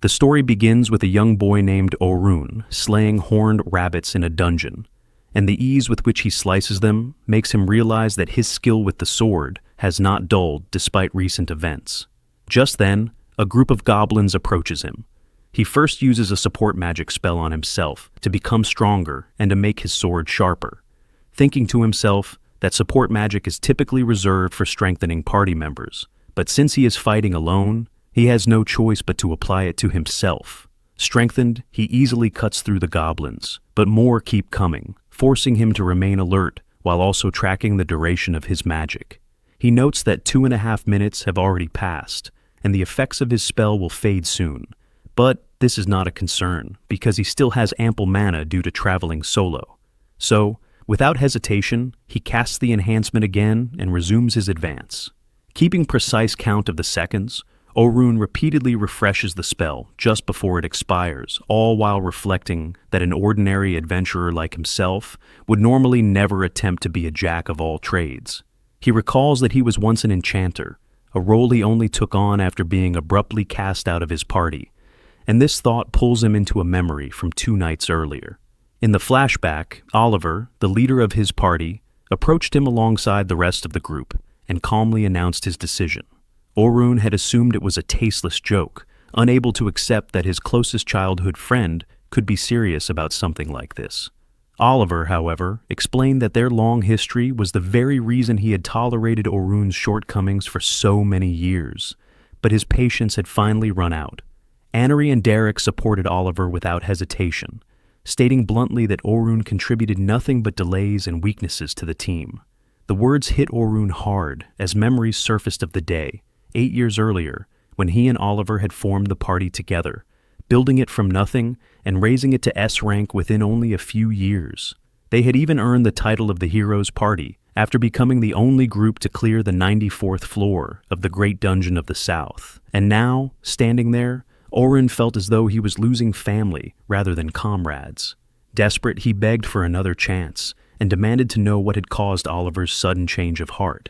The story begins with a young boy named Orun slaying horned rabbits in a dungeon, and the ease with which he slices them makes him realize that his skill with the sword has not dulled despite recent events. Just then, a group of goblins approaches him. He first uses a support magic spell on himself to become stronger and to make his sword sharper, thinking to himself that support magic is typically reserved for strengthening party members, but since he is fighting alone, he has no choice but to apply it to himself. Strengthened, he easily cuts through the goblins, but more keep coming, forcing him to remain alert while also tracking the duration of his magic. He notes that 2.5 minutes have already passed, and the effects of his spell will fade soon. But this is not a concern, because he still has ample mana due to traveling solo. So, without hesitation, he casts the enhancement again and resumes his advance. Keeping precise count of the seconds, Orun repeatedly refreshes the spell just before it expires, all while reflecting that an ordinary adventurer like himself would normally never attempt to be a jack of all trades. He recalls that he was once an enchanter, a role he only took on after being abruptly cast out of his party, and this thought pulls him into a memory from 2 nights earlier. In the flashback, Oliver, the leader of his party, approached him alongside the rest of the group and calmly announced his decision. Orun had assumed it was a tasteless joke, unable to accept that his closest childhood friend could be serious about something like this. Oliver, however, explained that their long history was the very reason he had tolerated Orun's shortcomings for so many years, but his patience had finally run out. Annery and Derek supported Oliver without hesitation, stating bluntly that Orun contributed nothing but delays and weaknesses to the team. The words hit Orun hard as memories surfaced of the day, 8 years earlier, when he and Oliver had formed the party together, building it from nothing and raising it to S rank within only a few years. They had even earned the title of the Heroes Party after becoming the only group to clear the 94th floor of the Great Dungeon of the South. And now, standing there, Orun felt as though he was losing family rather than comrades. Desperate, he begged for another chance and demanded to know what had caused Oliver's sudden change of heart.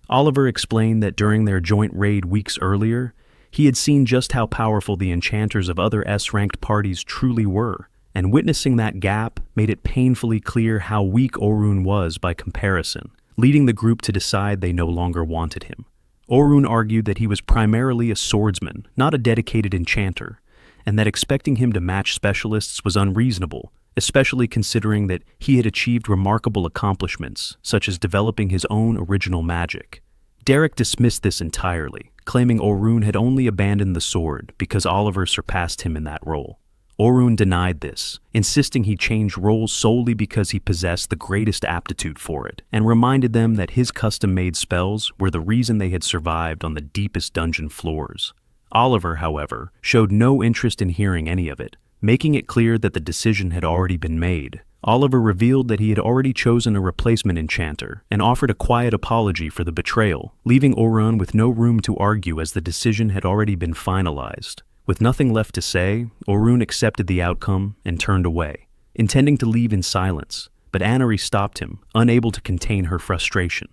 Oliver explained that during their joint raid weeks earlier, he had seen just how powerful the enchanters of other S-ranked parties truly were, and witnessing that gap made it painfully clear how weak Orun was by comparison, leading the group to decide they no longer wanted him. Orun argued that he was primarily a swordsman, not a dedicated enchanter, and that expecting him to match specialists was unreasonable, especially considering that he had achieved remarkable accomplishments, such as developing his own original magic. Derek dismissed this entirely, claiming Orun had only abandoned the sword because Oliver surpassed him in that role. Orun denied this, insisting he changed roles solely because he possessed the greatest aptitude for it, and reminded them that his custom-made spells were the reason they had survived on the deepest dungeon floors. Oliver, however, showed no interest in hearing any of it, making it clear that the decision had already been made. Oliver revealed that he had already chosen a replacement enchanter and offered a quiet apology for the betrayal, leaving Orun with no room to argue as the decision had already been finalized. With nothing left to say, Orun accepted the outcome and turned away, intending to leave in silence, but Annery stopped him, unable to contain her frustration.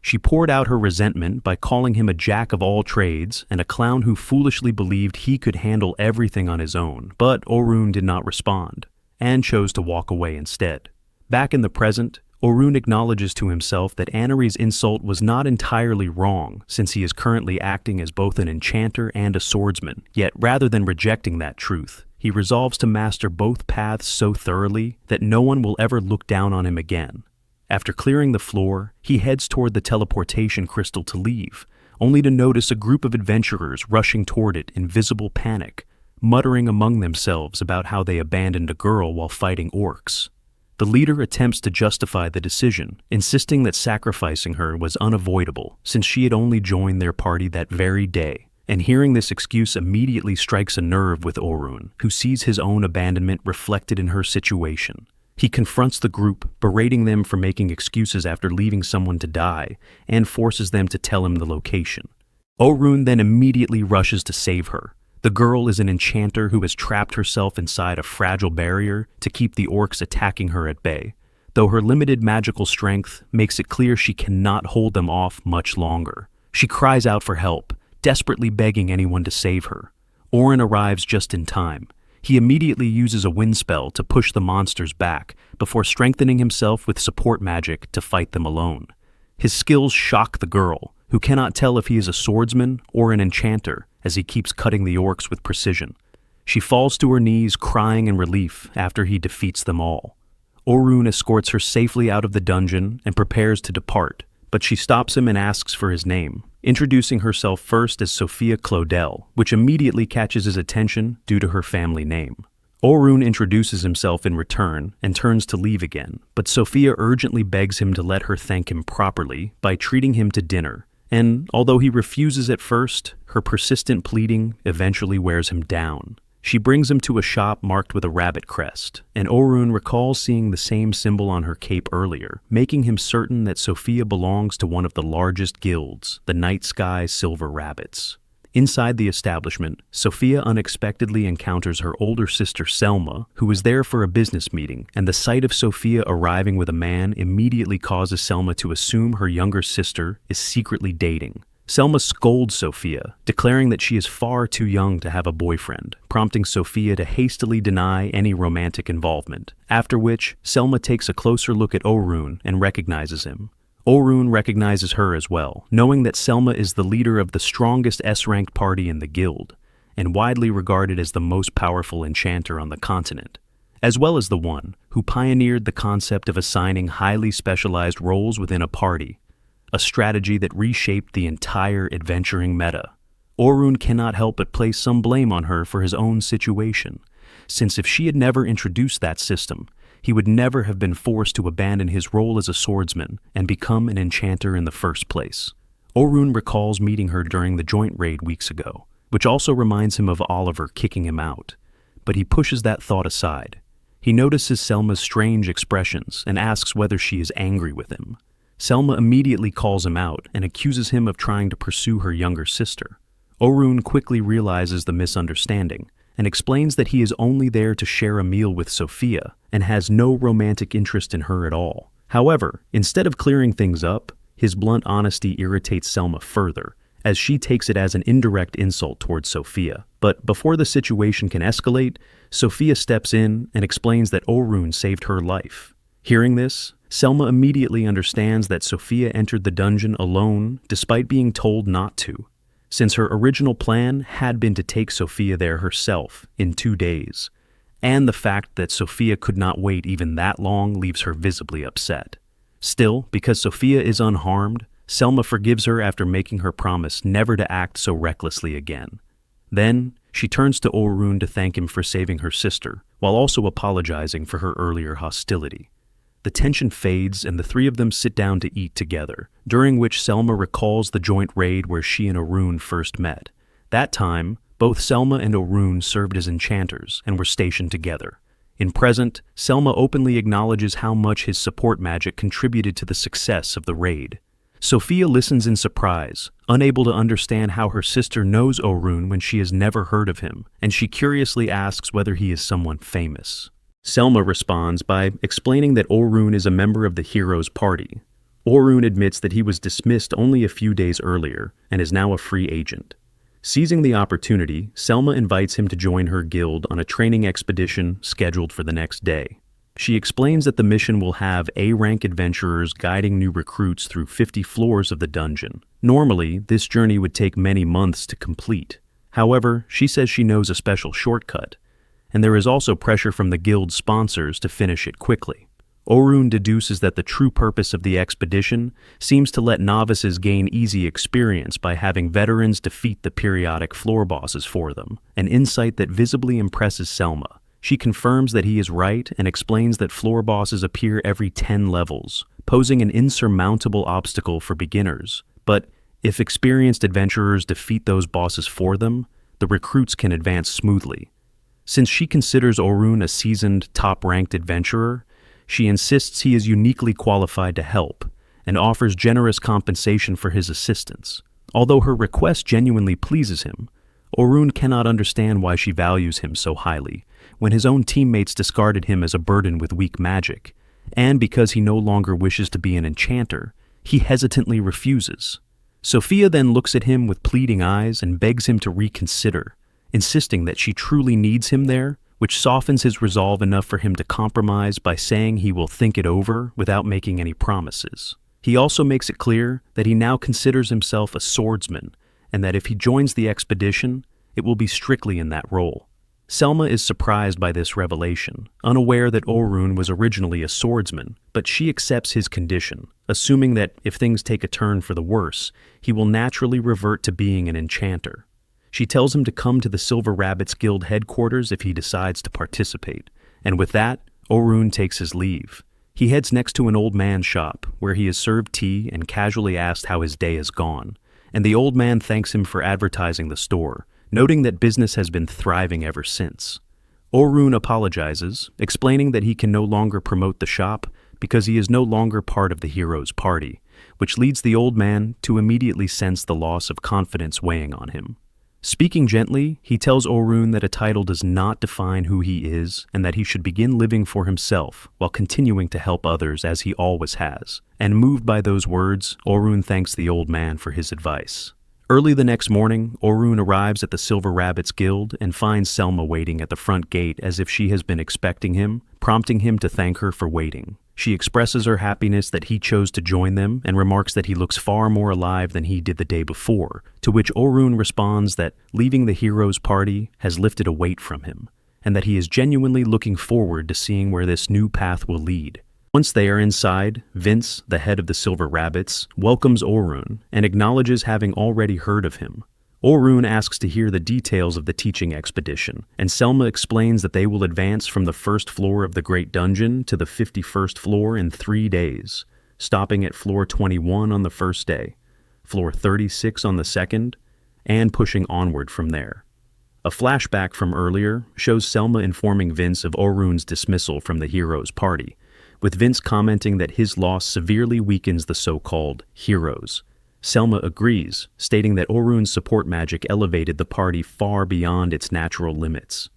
She poured out her resentment by calling him a jack of all trades and a clown who foolishly believed he could handle everything on his own, but Orun did not respond, and chose to walk away instead. Back in the present, Orun acknowledges to himself that Annery's insult was not entirely wrong, since he is currently acting as both an enchanter and a swordsman, yet rather than rejecting that truth, he resolves to master both paths so thoroughly that no one will ever look down on him again. After clearing the floor, he heads toward the teleportation crystal to leave, only to notice a group of adventurers rushing toward it in visible panic, muttering among themselves about how they abandoned a girl while fighting orcs. The leader attempts to justify the decision, insisting that sacrificing her was unavoidable since she had only joined their party that very day, and hearing this excuse immediately strikes a nerve with Orun, who sees his own abandonment reflected in her situation. He confronts the group, berating them for making excuses after leaving someone to die, and forces them to tell him the location. Orun then immediately rushes to save her. The girl is an enchanter who has trapped herself inside a fragile barrier to keep the orcs attacking her at bay, though her limited magical strength makes it clear she cannot hold them off much longer. She cries out for help, desperately begging anyone to save her. Orun arrives just in time. He immediately uses a wind spell to push the monsters back before strengthening himself with support magic to fight them alone. His skills shock the girl, who cannot tell if he is a swordsman or an enchanter as he keeps cutting the orcs with precision. She falls to her knees crying in relief after he defeats them all. Orun escorts her safely out of the dungeon and prepares to depart, but she stops him and asks for his name, introducing herself first as Sophia Claudel, which immediately catches his attention due to her family name. Orun introduces himself in return and turns to leave again, but Sophia urgently begs him to let her thank him properly by treating him to dinner, and although he refuses at first, her persistent pleading eventually wears him down. She brings him to a shop marked with a rabbit crest, and Orun recalls seeing the same symbol on her cape earlier, making him certain that Sophia belongs to one of the largest guilds, the Night Sky Silver Rabbits. Inside the establishment, Sophia unexpectedly encounters her older sister Selma, who is there for a business meeting, and the sight of Sophia arriving with a man immediately causes Selma to assume her younger sister is secretly dating. Selma scolds Sophia, declaring that she is far too young to have a boyfriend, prompting Sophia to hastily deny any romantic involvement, after which Selma takes a closer look at Orun and recognizes him. Orun recognizes her as well, knowing that Selma is the leader of the strongest S-ranked party in the guild, and widely regarded as the most powerful enchanter on the continent, as well as the one who pioneered the concept of assigning highly specialized roles within a party, a strategy that reshaped the entire adventuring meta. Orun cannot help but place some blame on her for his own situation, since if she had never introduced that system, he would never have been forced to abandon his role as a swordsman and become an enchanter in the first place. Orun recalls meeting her during the joint raid weeks ago, which also reminds him of Oliver kicking him out, but he pushes that thought aside. He notices Selma's strange expressions and asks whether she is angry with him. Selma immediately calls him out and accuses him of trying to pursue her younger sister. Orun quickly realizes the misunderstanding and explains that he is only there to share a meal with Sophia and has no romantic interest in her at all. However, instead of clearing things up, his blunt honesty irritates Selma further, as she takes it as an indirect insult towards Sophia. But before the situation can escalate, Sophia steps in and explains that Orun saved her life. Hearing this, Selma immediately understands that Sophia entered the dungeon alone despite being told not to, since her original plan had been to take Sophia there herself in 2 days, and the fact that Sophia could not wait even that long leaves her visibly upset. Still, because Sophia is unharmed, Selma forgives her after making her promise never to act so recklessly again. Then, she turns to Orun to thank him for saving her sister, while also apologizing for her earlier hostility. The tension fades and the three of them sit down to eat together, during which Selma recalls the joint raid where she and Orun first met. That time, both Selma and Orun served as enchanters and were stationed together. In present, Selma openly acknowledges how much his support magic contributed to the success of the raid. Sophia listens in surprise, unable to understand how her sister knows Orun when she has never heard of him, and she curiously asks whether he is someone famous. Selma responds by explaining that Orun is a member of the hero's party. Orun admits that he was dismissed only a few days earlier and is now a free agent. Seizing the opportunity, Selma invites him to join her guild on a training expedition scheduled for the next day. She explains that the mission will have A-rank adventurers guiding new recruits through 50 floors of the dungeon. Normally, this journey would take many months to complete. However, she says she knows a special shortcut, and there is also pressure from the guild's sponsors to finish it quickly. Orun deduces that the true purpose of the expedition seems to let novices gain easy experience by having veterans defeat the periodic floor bosses for them, an insight that visibly impresses Selma. She confirms that he is right and explains that floor bosses appear every 10 levels, posing an insurmountable obstacle for beginners. But if experienced adventurers defeat those bosses for them, the recruits can advance smoothly. Since she considers Orun a seasoned, top-ranked adventurer, she insists he is uniquely qualified to help and offers generous compensation for his assistance. Although her request genuinely pleases him, Orun cannot understand why she values him so highly when his own teammates discarded him as a burden with weak magic, and because he no longer wishes to be an enchanter, he hesitantly refuses. Sophia then looks at him with pleading eyes and begs him to reconsider, insisting that she truly needs him there, which softens his resolve enough for him to compromise by saying he will think it over without making any promises. He also makes it clear that he now considers himself a swordsman, and that if he joins the expedition, it will be strictly in that role. Selma is surprised by this revelation, unaware that Orun was originally a swordsman, but she accepts his condition, assuming that if things take a turn for the worse, he will naturally revert to being an enchanter. She tells him to come to the Silver Rabbits Guild headquarters if he decides to participate, and with that, Orun takes his leave. He heads next to an old man's shop, where he is served tea and casually asked how his day has gone, and the old man thanks him for advertising the store, noting that business has been thriving ever since. Orun apologizes, explaining that he can no longer promote the shop because he is no longer part of the hero's party, which leads the old man to immediately sense the loss of confidence weighing on him. Speaking gently, he tells Orun that a title does not define who he is and that he should begin living for himself while continuing to help others as he always has. And moved by those words, Orun thanks the old man for his advice. Early the next morning, Orun arrives at the Silver Rabbits Guild and finds Selma waiting at the front gate as if she has been expecting him, prompting him to thank her for waiting. She expresses her happiness that he chose to join them and remarks that he looks far more alive than he did the day before, to which Orun responds that leaving the hero's party has lifted a weight from him, and that he is genuinely looking forward to seeing where this new path will lead. Once they are inside, Vince, the head of the Silver Rabbits, welcomes Orun and acknowledges having already heard of him. Orun asks to hear the details of the teaching expedition, and Selma explains that they will advance from the first floor of the Great Dungeon to the 51st floor in 3 days, stopping at floor 21 on the first day, floor 36 on the second, and pushing onward from there. A flashback from earlier shows Selma informing Vince of Orun's dismissal from the hero's party, with Vince commenting that his loss severely weakens the so-called heroes. Selma agrees, stating that Orun's support magic elevated the party far beyond its natural limits.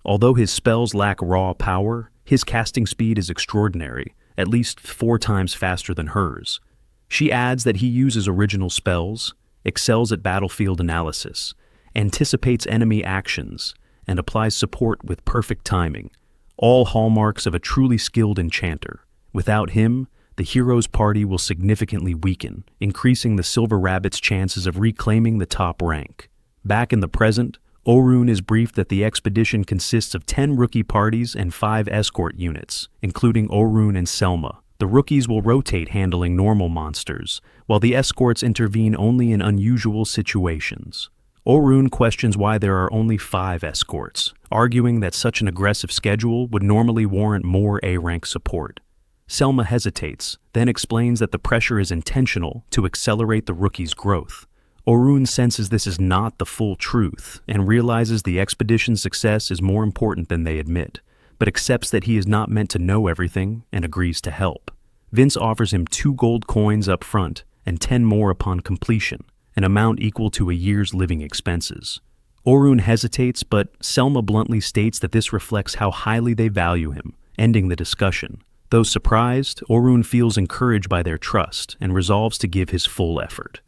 Although his spells lack raw power, his casting speed is extraordinary, at least 4 times faster than hers. She adds that he uses original spells, excels at battlefield analysis, anticipates enemy actions, and applies support with perfect timing, all hallmarks of a truly skilled enchanter. Without him, the hero's party will significantly weaken, increasing the Silver Rabbit's chances of reclaiming the top rank. Back in the present, Orun is briefed that the expedition consists of 10 rookie parties and 5 escort units, including Orun and Selma. The rookies will rotate handling normal monsters, while the escorts intervene only in unusual situations. Orun questions why there are only 5 escorts, arguing that such an aggressive schedule would normally warrant more A-rank support. Selma hesitates, then explains that the pressure is intentional to accelerate the rookie's growth. Orun senses this is not the full truth and realizes the expedition's success is more important than they admit, but accepts that he is not meant to know everything and agrees to help. Vince offers him 2 gold coins up front and 10 more upon completion, an amount equal to a year's living expenses. Orun hesitates, but Selma bluntly states that this reflects how highly they value him, ending the discussion. Though surprised, Orun feels encouraged by their trust and resolves to give his full effort.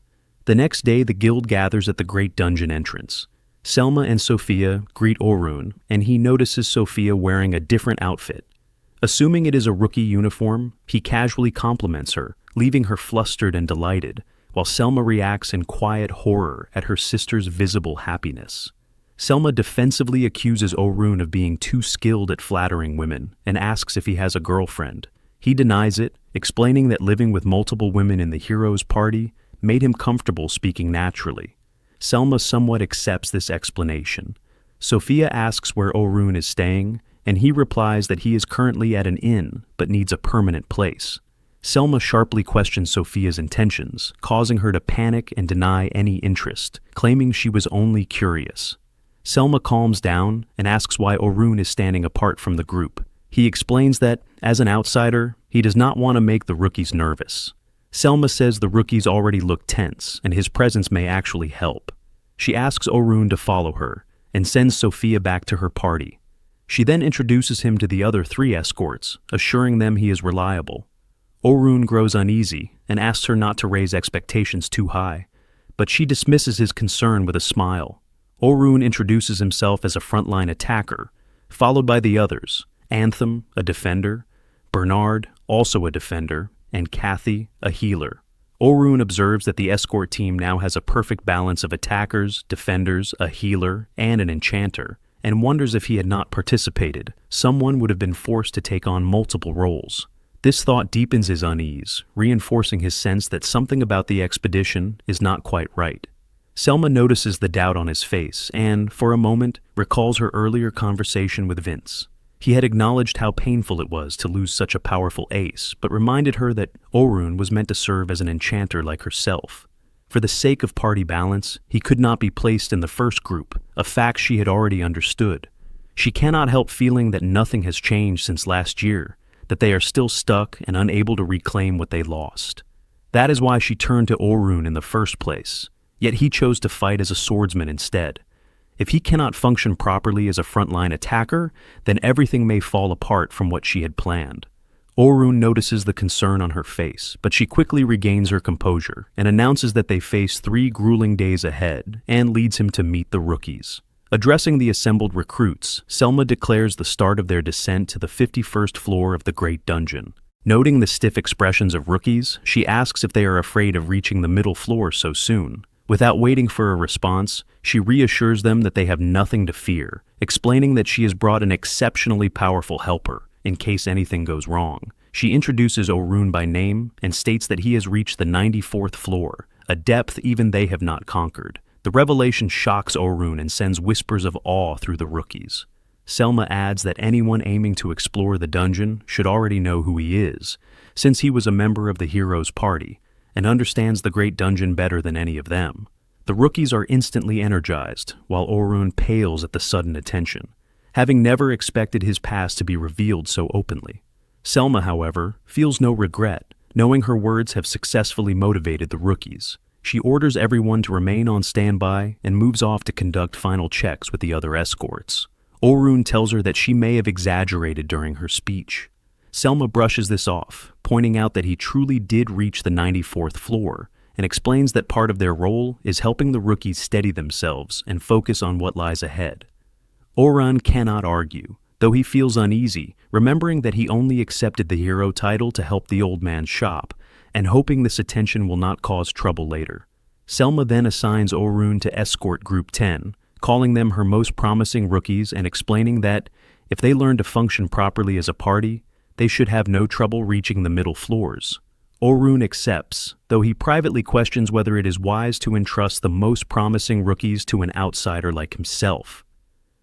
The next day, the guild gathers at the Great Dungeon entrance. Selma and Sophia greet Orun, and he notices Sophia wearing a different outfit. Assuming it is a rookie uniform, he casually compliments her, leaving her flustered and delighted, while Selma reacts in quiet horror at her sister's visible happiness. Selma defensively accuses Orun of being too skilled at flattering women and asks if he has a girlfriend. He denies it, explaining that living with multiple women in the hero's party made him comfortable speaking naturally. Selma somewhat accepts this explanation. Sophia asks where Orun is staying, and he replies that he is currently at an inn but needs a permanent place. Selma sharply questions Sophia's intentions, causing her to panic and deny any interest, claiming she was only curious. Selma calms down and asks why Orun is standing apart from the group. He explains that, as an outsider, he does not want to make the rookies nervous. Selma says the rookies already look tense and his presence may actually help. She asks Orun to follow her and sends Sophia back to her party. She then introduces him to the other 3 escorts, assuring them he is reliable. Orun grows uneasy and asks her not to raise expectations too high, but she dismisses his concern with a smile. Orun introduces himself as a frontline attacker, followed by the others, Anthem, a defender, Bernard, also a defender, and Kathy, a healer. Orun observes that the escort team now has a perfect balance of attackers, defenders, a healer, and an enchanter, and wonders if he had not participated, someone would have been forced to take on multiple roles. This thought deepens his unease, reinforcing his sense that something about the expedition is not quite right. Selma notices the doubt on his face and, for a moment, recalls her earlier conversation with Vince. He had acknowledged how painful it was to lose such a powerful ace, but reminded her that Orun was meant to serve as an enchanter like herself. For the sake of party balance, he could not be placed in the first group, a fact she had already understood. She cannot help feeling that nothing has changed since last year, that they are still stuck and unable to reclaim what they lost. That is why she turned to Orun in the first place, yet he chose to fight as a swordsman instead. If he cannot function properly as a frontline attacker, then everything may fall apart from what she had planned. Orun notices the concern on her face, but she quickly regains her composure and announces that they face 3 grueling days ahead and leads him to meet the rookies. Addressing the assembled recruits, Selma declares the start of their descent to the 51st floor of the Great Dungeon. Noting the stiff expressions of rookies, she asks if they are afraid of reaching the middle floor so soon. Without waiting for a response, she reassures them that they have nothing to fear, explaining that she has brought an exceptionally powerful helper, in case anything goes wrong. She introduces Orun by name and states that he has reached the 94th floor, a depth even they have not conquered. The revelation shocks Orun and sends whispers of awe through the rookies. Selma adds that anyone aiming to explore the dungeon should already know who he is, since he was a member of the hero's party, and understands the Great Dungeon better than any of them. The rookies are instantly energized, while Orun pales at the sudden attention, having never expected his past to be revealed so openly. Selma, however, feels no regret, knowing her words have successfully motivated the rookies. She orders everyone to remain on standby and moves off to conduct final checks with the other escorts. Orun tells her that she may have exaggerated during her speech. Selma brushes this off, pointing out that he truly did reach the 94th floor, and explains that part of their role is helping the rookies steady themselves and focus on what lies ahead. Orun cannot argue, though he feels uneasy, remembering that he only accepted the hero title to help the old man's shop, and hoping this attention will not cause trouble later. Selma then assigns Orun to escort Group 10, calling them her most promising rookies and explaining that, if they learn to function properly as a party, they should have no trouble reaching the middle floors. Orun accepts, though he privately questions whether it is wise to entrust the most promising rookies to an outsider like himself.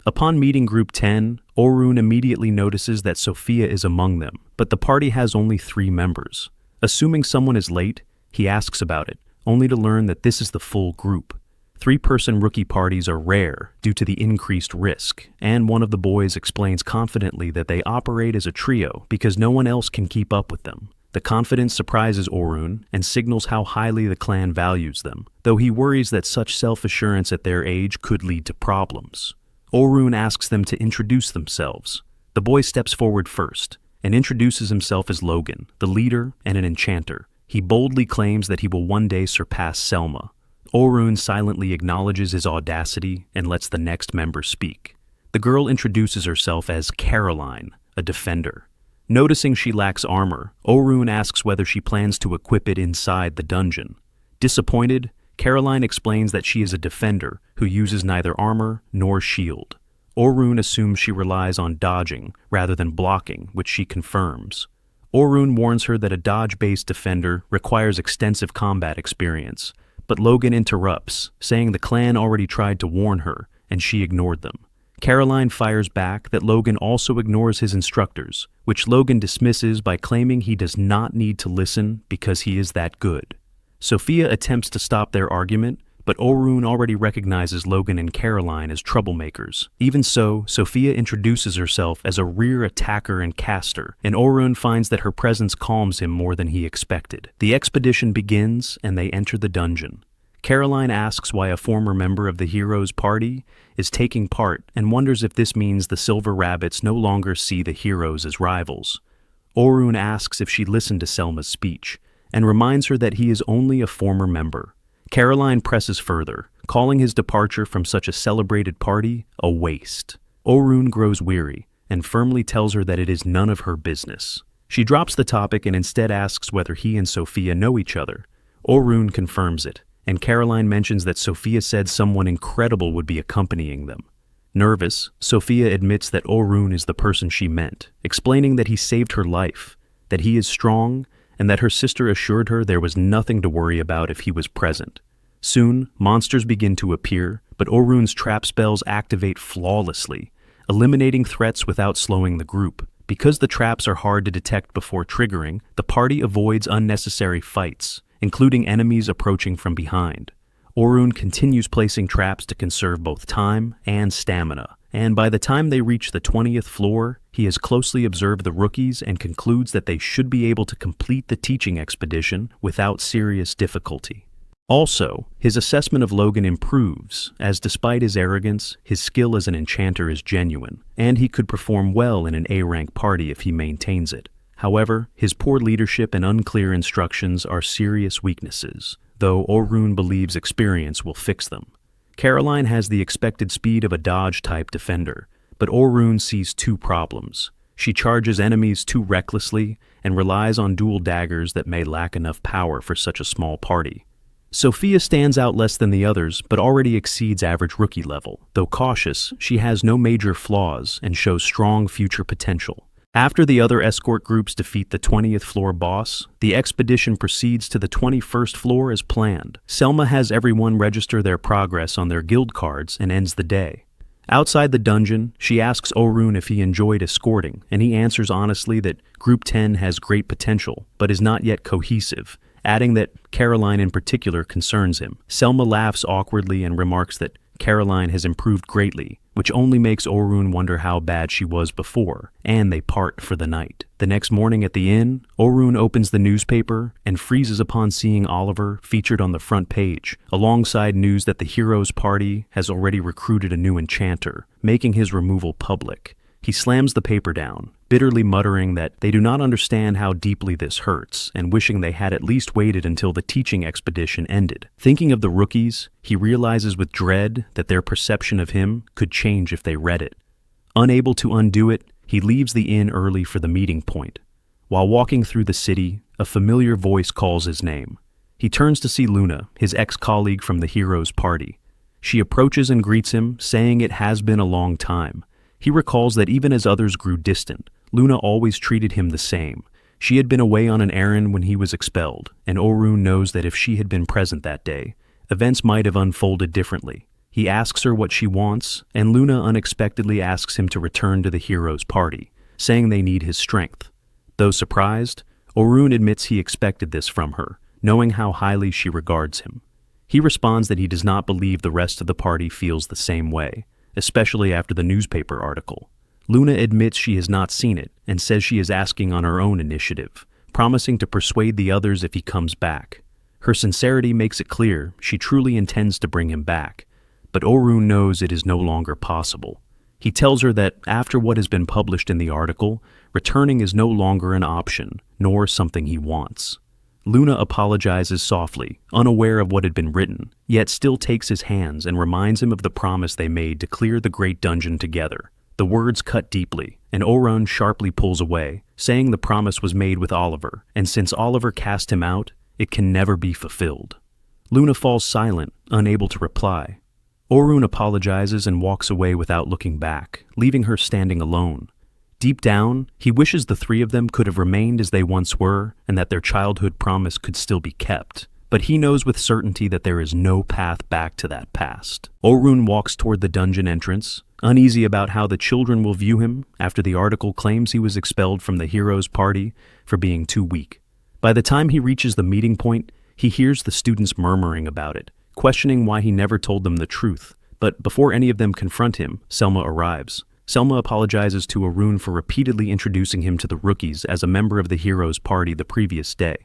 Upon meeting Group 10, Orun immediately notices that Sophia is among them, but the party has only 3 members. Assuming someone is late, he asks about it, only to learn that this is the full group. 3-person rookie parties are rare due to the increased risk, and one of the boys explains confidently that they operate as a trio because no one else can keep up with them. The confidence surprises Orun and signals how highly the clan values them, though he worries that such self-assurance at their age could lead to problems. Orun asks them to introduce themselves. The boy steps forward first and introduces himself as Logan, the leader and an enchanter. He boldly claims that he will one day surpass Selma. Orun silently acknowledges his audacity and lets the next member speak. The girl introduces herself as Caroline, a defender. Noticing she lacks armor, Orun asks whether she plans to equip it inside the dungeon. Disappointed, Caroline explains that she is a defender who uses neither armor nor shield. Orun assumes she relies on dodging rather than blocking, which she confirms. Orun warns her that a dodge-based defender requires extensive combat experience, but Logan interrupts, saying the clan already tried to warn her, and she ignored them. Caroline fires back that Logan also ignores his instructors, which Logan dismisses by claiming he does not need to listen because he is that good. Sophia attempts to stop their argument, but Orun already recognizes Logan and Caroline as troublemakers. Even so, Sophia introduces herself as a rear attacker and caster, and Orun finds that her presence calms him more than he expected. The expedition begins, and they enter the dungeon. Caroline asks why a former member of the hero's party is taking part and wonders if this means the Silver Rabbits no longer see the heroes as rivals. Orun asks if she listened to Selma's speech, and reminds her that he is only a former member. Caroline presses further, calling his departure from such a celebrated party a waste. Orun grows weary and firmly tells her that it is none of her business. She drops the topic and instead asks whether he and Sophia know each other. Orun confirms it, and Caroline mentions that Sophia said someone incredible would be accompanying them. Nervous, Sophia admits that Orun is the person she meant, explaining that he saved her life, that he is strong, and that her sister assured her there was nothing to worry about if he was present. Soon, monsters begin to appear, but Orun's trap spells activate flawlessly, eliminating threats without slowing the group. Because the traps are hard to detect before triggering, the party avoids unnecessary fights, including enemies approaching from behind. Orun continues placing traps to conserve both time and stamina, and by the time they reach the 20th floor, he has closely observed the rookies and concludes that they should be able to complete the teaching expedition without serious difficulty. Also, his assessment of Logan improves, as despite his arrogance, his skill as an enchanter is genuine, and he could perform well in an A-rank party if he maintains it. However, his poor leadership and unclear instructions are serious weaknesses, though Orun believes experience will fix them. Caroline has the expected speed of a dodge-type defender, but Orun sees two problems. She charges enemies too recklessly and relies on dual daggers that may lack enough power for such a small party. Sophia stands out less than the others, but already exceeds average rookie level. Though cautious, she has no major flaws and shows strong future potential. After the other escort groups defeat the 20th floor boss, the expedition proceeds to the 21st floor as planned. Selma has everyone register their progress on their guild cards and ends the day. Outside the dungeon, she asks Orun if he enjoyed escorting, and he answers honestly that Group 10 has great potential, but is not yet cohesive, adding that Caroline in particular concerns him. Selma laughs awkwardly and remarks that Caroline has improved greatly, which only makes Orun wonder how bad she was before, and they part for the night. The next morning at the inn, Orun opens the newspaper and freezes upon seeing Oliver featured on the front page, alongside news that the heroes' party has already recruited a new enchanter, making his removal public. He slams the paper down, bitterly muttering that they do not understand how deeply this hurts, and wishing they had at least waited until the teaching expedition ended. Thinking of the rookies, he realizes with dread that their perception of him could change if they read it. Unable to undo it, he leaves the inn early for the meeting point. While walking through the city, a familiar voice calls his name. He turns to see Luna, his ex-colleague from the heroes' party. She approaches and greets him, saying it has been a long time. He recalls that even as others grew distant, Luna always treated him the same. She had been away on an errand when he was expelled, and Orun knows that if she had been present that day, events might have unfolded differently. He asks her what she wants, and Luna unexpectedly asks him to return to the heroes' party, saying they need his strength. Though surprised, Orun admits he expected this from her, knowing how highly she regards him. He responds that he does not believe the rest of the party feels the same way, especially after the newspaper article. Luna admits she has not seen it and says she is asking on her own initiative, promising to persuade the others if he comes back. Her sincerity makes it clear she truly intends to bring him back, but Orun knows it is no longer possible. He tells her that after what has been published in the article, returning is no longer an option, nor something he wants. Luna apologizes softly, unaware of what had been written, yet still takes his hands and reminds him of the promise they made to clear the great dungeon together. The words cut deeply, and Orun sharply pulls away, saying the promise was made with Oliver, and since Oliver cast him out, it can never be fulfilled. Luna falls silent, unable to reply. Orun apologizes and walks away without looking back, leaving her standing alone. Deep down, he wishes the three of them could have remained as they once were and that their childhood promise could still be kept. But he knows with certainty that there is no path back to that past. Orun walks toward the dungeon entrance, uneasy about how the children will view him after the article claims he was expelled from the heroes' party for being too weak. By the time he reaches the meeting point, he hears the students murmuring about it, questioning why he never told them the truth. But before any of them confront him, Selma arrives. Selma apologizes to Orun for repeatedly introducing him to the rookies as a member of the heroes' party the previous day.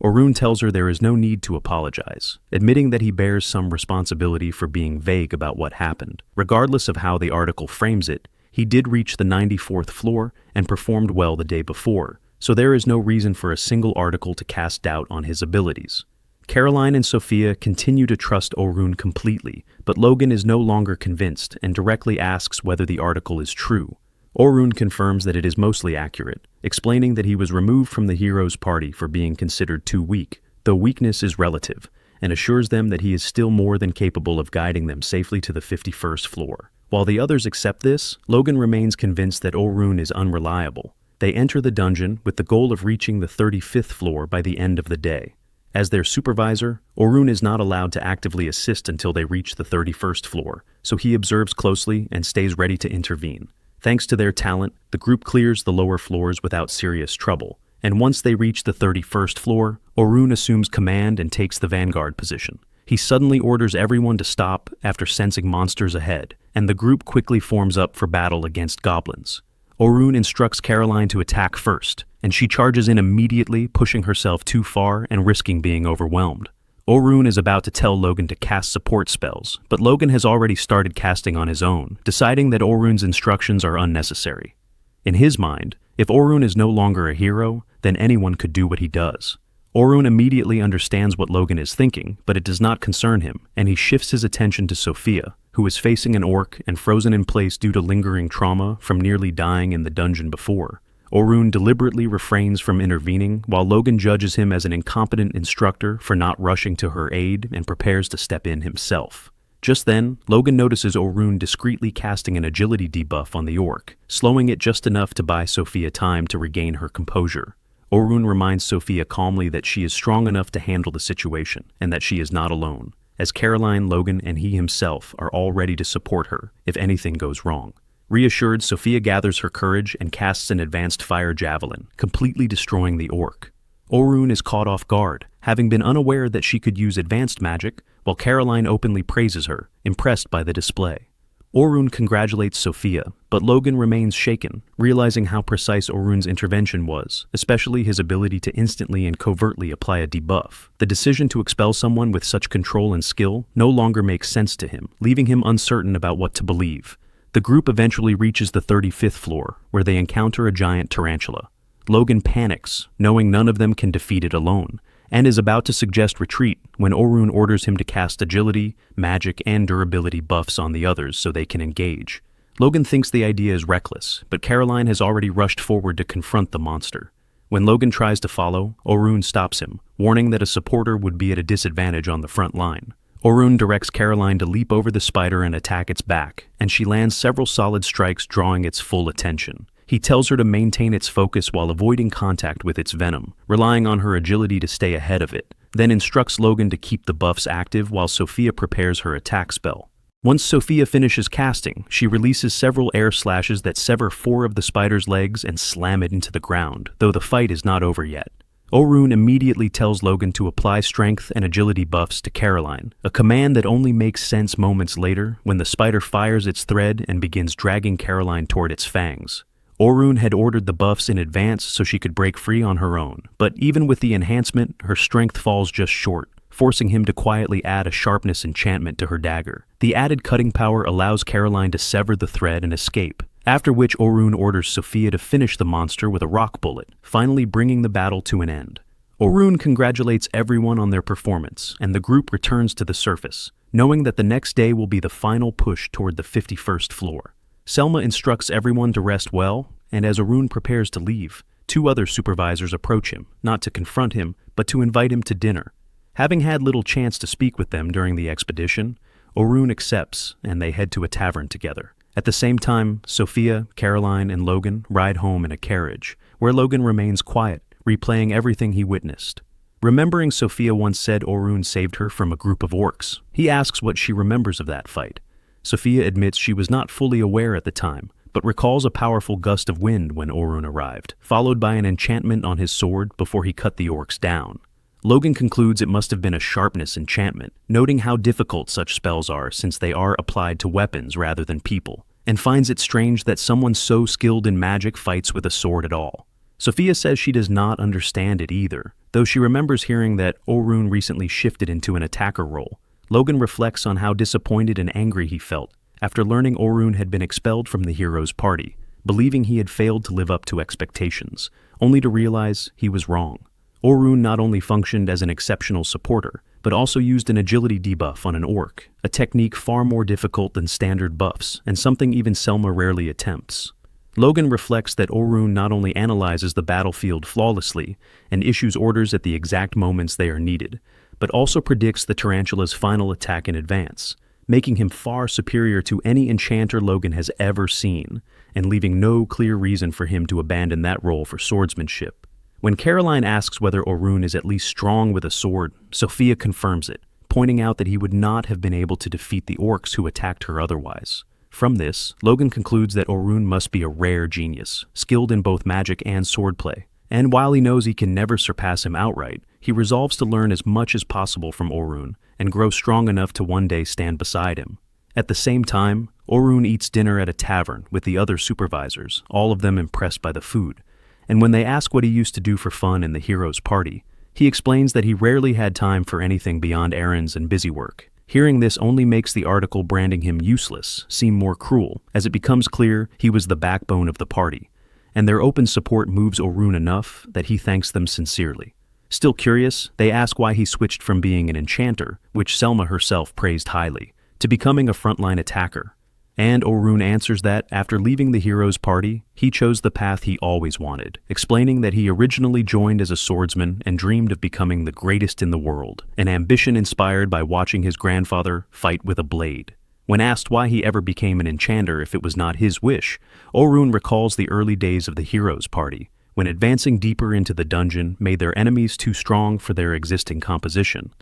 Orun tells her there is no need to apologize, admitting that he bears some responsibility for being vague about what happened. Regardless of how the article frames it, he did reach the 94th floor and performed well the day before, so there is no reason for a single article to cast doubt on his abilities. Caroline and Sophia continue to trust Orun completely, but Logan is no longer convinced and directly asks whether the article is true. Orun confirms that it is mostly accurate, explaining that he was removed from the hero's party for being considered too weak, though weakness is relative, and assures them that he is still more than capable of guiding them safely to the 51st floor. While the others accept this, Logan remains convinced that Orun is unreliable. They enter the dungeon with the goal of reaching the 35th floor by the end of the day. As their supervisor, Orun is not allowed to actively assist until they reach the 31st floor, so he observes closely and stays ready to intervene. Thanks to their talent, the group clears the lower floors without serious trouble, and once they reach the 31st floor, Orun assumes command and takes the vanguard position. He suddenly orders everyone to stop after sensing monsters ahead, and the group quickly forms up for battle against goblins. Orun instructs Caroline to attack first, and she charges in immediately, pushing herself too far and risking being overwhelmed. Orun is about to tell Logan to cast support spells, but Logan has already started casting on his own, deciding that Orun's instructions are unnecessary. In his mind, if Orun is no longer a hero, then anyone could do what he does. Orun immediately understands what Logan is thinking, but it does not concern him, and he shifts his attention to Sophia, who is facing an orc and frozen in place due to lingering trauma from nearly dying in the dungeon before. Orun deliberately refrains from intervening, while Logan judges him as an incompetent instructor for not rushing to her aid and prepares to step in himself. Just then, Logan notices Orun discreetly casting an agility debuff on the orc, slowing it just enough to buy Sophia time to regain her composure. Orun reminds Sophia calmly that she is strong enough to handle the situation, and that she is not alone, as Caroline, Logan, and he himself are all ready to support her if anything goes wrong. Reassured, Sophia gathers her courage and casts an advanced fire javelin, completely destroying the orc. Orun is caught off guard, having been unaware that she could use advanced magic, while Caroline openly praises her, impressed by the display. Orun congratulates Sophia, but Logan remains shaken, realizing how precise Orun's intervention was, especially his ability to instantly and covertly apply a debuff. The decision to expel someone with such control and skill no longer makes sense to him, leaving him uncertain about what to believe. The group eventually reaches the 35th floor, where they encounter a giant tarantula. Logan panics, knowing none of them can defeat it alone, and is about to suggest retreat when Orun orders him to cast agility, magic, and durability buffs on the others so they can engage. Logan thinks the idea is reckless, but Caroline has already rushed forward to confront the monster. When Logan tries to follow, Orun stops him, warning that a supporter would be at a disadvantage on the front line. Orun directs Caroline to leap over the spider and attack its back, and she lands several solid strikes, drawing its full attention. He tells her to maintain its focus while avoiding contact with its venom, relying on her agility to stay ahead of it, then instructs Logan to keep the buffs active while Sophia prepares her attack spell. Once Sophia finishes casting, she releases several air slashes that sever 4 of the spider's legs and slam it into the ground, though the fight is not over yet. Orun immediately tells Logan to apply strength and agility buffs to Caroline, a command that only makes sense moments later when the spider fires its thread and begins dragging Caroline toward its fangs. Orun had ordered the buffs in advance so she could break free on her own, but even with the enhancement, her strength falls just short, forcing him to quietly add a sharpness enchantment to her dagger. The added cutting power allows Caroline to sever the thread and escape, after which Orun orders Sophia to finish the monster with a rock bullet, finally bringing the battle to an end. Orun congratulates everyone on their performance, and the group returns to the surface, knowing that the next day will be the final push toward the 51st floor. Selma instructs everyone to rest well, and as Orun prepares to leave, 2 other supervisors approach him, not to confront him, but to invite him to dinner. Having had little chance to speak with them during the expedition, Orun accepts, and they head to a tavern together. At the same time, Sophia, Caroline, and Logan ride home in a carriage, where Logan remains quiet, replaying everything he witnessed. Remembering Sophia once said Orun saved her from a group of orcs, he asks what she remembers of that fight. Sophia admits she was not fully aware at the time, but recalls a powerful gust of wind when Orun arrived, followed by an enchantment on his sword before he cut the orcs down. Logan concludes it must have been a sharpness enchantment, noting how difficult such spells are since they are applied to weapons rather than people, and finds it strange that someone so skilled in magic fights with a sword at all. Sophia says she does not understand it either, though she remembers hearing that Orun recently shifted into an attacker role. Logan reflects on how disappointed and angry he felt after learning Orun had been expelled from the hero's party, believing he had failed to live up to expectations, only to realize he was wrong. Orun not only functioned as an exceptional supporter, but also used an agility debuff on an orc, a technique far more difficult than standard buffs, and something even Selma rarely attempts. Logan reflects that Orun not only analyzes the battlefield flawlessly and issues orders at the exact moments they are needed, but also predicts the tarantula's final attack in advance, making him far superior to any enchanter Logan has ever seen, and leaving no clear reason for him to abandon that role for swordsmanship. When Caroline asks whether Orun is at least strong with a sword, Sophia confirms it, pointing out that he would not have been able to defeat the orcs who attacked her otherwise. From this, Logan concludes that Orun must be a rare genius, skilled in both magic and swordplay. And while he knows he can never surpass him outright, he resolves to learn as much as possible from Orun and grow strong enough to one day stand beside him. At the same time, Orun eats dinner at a tavern with the other supervisors, all of them impressed by the food. And when they ask what he used to do for fun in the hero's party, he explains that he rarely had time for anything beyond errands and busy work. Hearing this only makes the article branding him useless seem more cruel, as it becomes clear he was the backbone of the party, and their open support moves Orun enough that he thanks them sincerely. Still curious, they ask why he switched from being an enchanter, which Selma herself praised highly, to becoming a frontline attacker. And Orun answers that, after leaving the hero's party, he chose the path he always wanted, explaining that he originally joined as a swordsman and dreamed of becoming the greatest in the world, an ambition inspired by watching his grandfather fight with a blade. When asked why he ever became an enchanter if it was not his wish, Orun recalls the early days of the hero's party, when advancing deeper into the dungeon made their enemies too strong for their existing composition.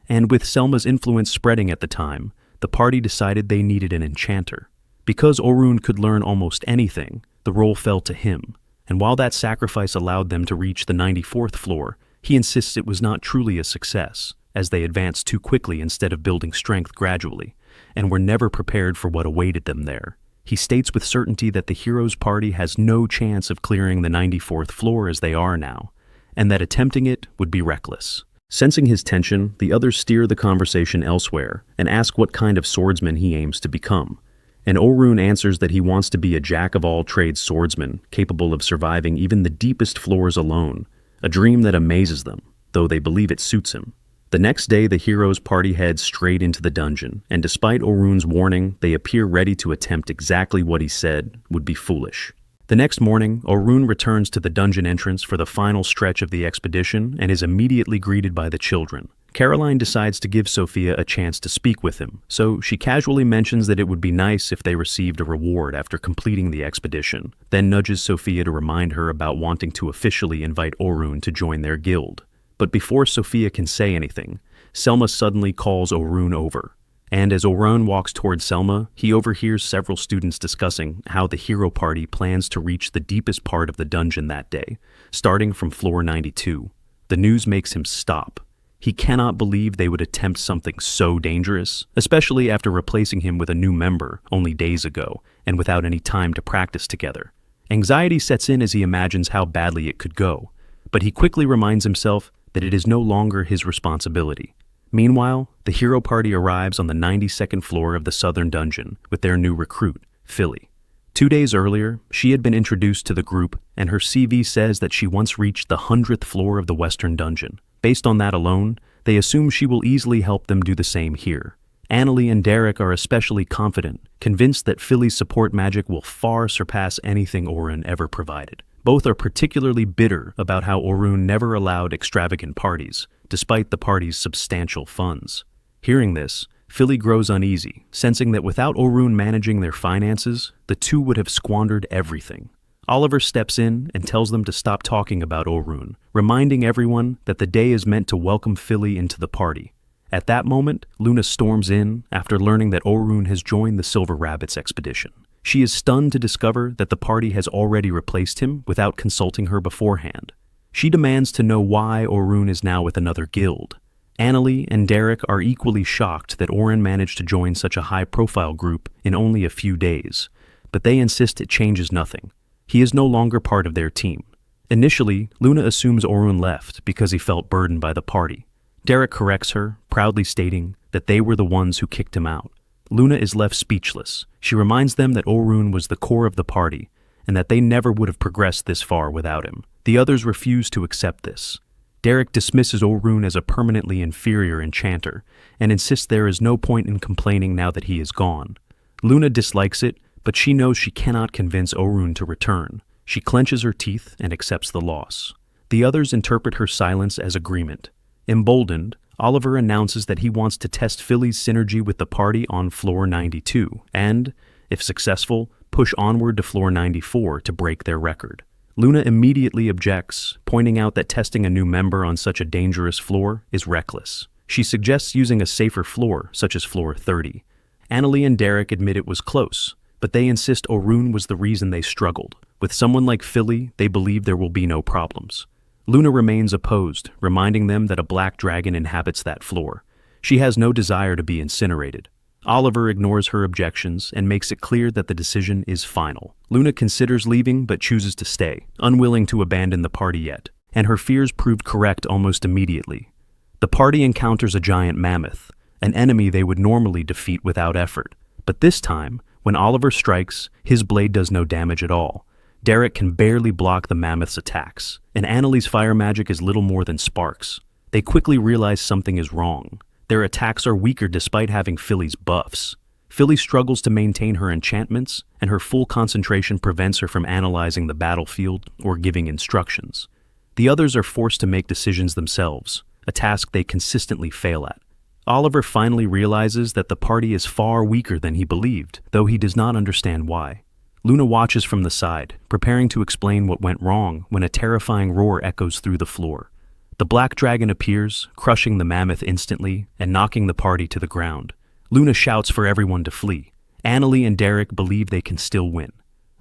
And with Selma's influence spreading at the time, the party decided they needed an enchanter. Because Orun could learn almost anything, the role fell to him, and while that sacrifice allowed them to reach the 94th floor, he insists it was not truly a success, as they advanced too quickly instead of building strength gradually, and were never prepared for what awaited them there. He states with certainty that the hero's party has no chance of clearing the 94th floor as they are now, and that attempting it would be reckless. Sensing his tension, the others steer the conversation elsewhere and ask what kind of swordsman he aims to become. And Orun answers that he wants to be a jack-of-all-trades swordsman, capable of surviving even the deepest floors alone, a dream that amazes them, though they believe it suits him. The next day, the hero's party heads straight into the dungeon, and despite Orun's warning, they appear ready to attempt exactly what he said would be foolish. The next morning, Orun returns to the dungeon entrance for the final stretch of the expedition and is immediately greeted by the children. Caroline decides to give Sophia a chance to speak with him, so she casually mentions that it would be nice if they received a reward after completing the expedition, then nudges Sophia to remind her about wanting to officially invite Orun to join their guild. But before Sophia can say anything, Selma suddenly calls Orun over. And as Orun walks towards Selma, he overhears several students discussing how the hero party plans to reach the deepest part of the dungeon that day, starting from floor 92. The news makes him stop. He cannot believe they would attempt something so dangerous, especially after replacing him with a new member only days ago and without any time to practice together. Anxiety sets in as he imagines how badly it could go, but he quickly reminds himself that it is no longer his responsibility. Meanwhile, the hero party arrives on the 92nd floor of the southern dungeon with their new recruit, Philly. 2 days earlier, she had been introduced to the group, and her CV says that she once reached the 100th floor of the western dungeon. Based on that alone, they assume she will easily help them do the same here. Annalie and Derek are especially confident, convinced that Philly's support magic will far surpass anything Orun ever provided. Both are particularly bitter about how Orun never allowed extravagant parties, despite the party's substantial funds. Hearing this, Philly grows uneasy, sensing that without Orun managing their finances, the two would have squandered everything. Oliver steps in and tells them to stop talking about Orun, reminding everyone that the day is meant to welcome Philly into the party. At that moment, Luna storms in after learning that Orun has joined the Silver Rabbits expedition. She is stunned to discover that the party has already replaced him without consulting her beforehand. She demands to know why Orun is now with another guild. Annalie and Derek are equally shocked that Orun managed to join such a high-profile group in only a few days, but they insist it changes nothing. He is no longer part of their team. Initially, Luna assumes Orun left because he felt burdened by the party. Derek corrects her, proudly stating that they were the ones who kicked him out. Luna is left speechless. She reminds them that Orun was the core of the party, and that they never would have progressed this far without him. The others refuse to accept this. Derek dismisses Orun as a permanently inferior enchanter and insists there is no point in complaining now that he is gone. Luna dislikes it, but she knows she cannot convince Orun to return. She clenches her teeth and accepts the loss. The others interpret her silence as agreement. Emboldened, Oliver announces that he wants to test Philly's synergy with the party on floor 92 and, if successful, push onward to floor 94 to break their record. Luna immediately objects, pointing out that testing a new member on such a dangerous floor is reckless. She suggests using a safer floor, such as floor 30. Annalie and Derek admit it was close, but they insist Orun was the reason they struggled. With someone like Philly, they believe there will be no problems. Luna remains opposed, reminding them that a black dragon inhabits that floor. She has no desire to be incinerated. Oliver ignores her objections and makes it clear that the decision is final. Luna considers leaving but chooses to stay, unwilling to abandon the party yet, and her fears proved correct almost immediately. The party encounters a giant mammoth, an enemy they would normally defeat without effort. But this time, when Oliver strikes, his blade does no damage at all. Derek can barely block the mammoth's attacks, and Annalie's fire magic is little more than sparks. They quickly realize something is wrong. Their attacks are weaker despite having Philly's buffs. Philly struggles to maintain her enchantments, and her full concentration prevents her from analyzing the battlefield or giving instructions. The others are forced to make decisions themselves, a task they consistently fail at. Oliver finally realizes that the party is far weaker than he believed, though he does not understand why. Luna watches from the side, preparing to explain what went wrong when a terrifying roar echoes through the floor. The black dragon appears, crushing the mammoth instantly and knocking the party to the ground. Luna shouts for everyone to flee. Annalie and Derek believe they can still win.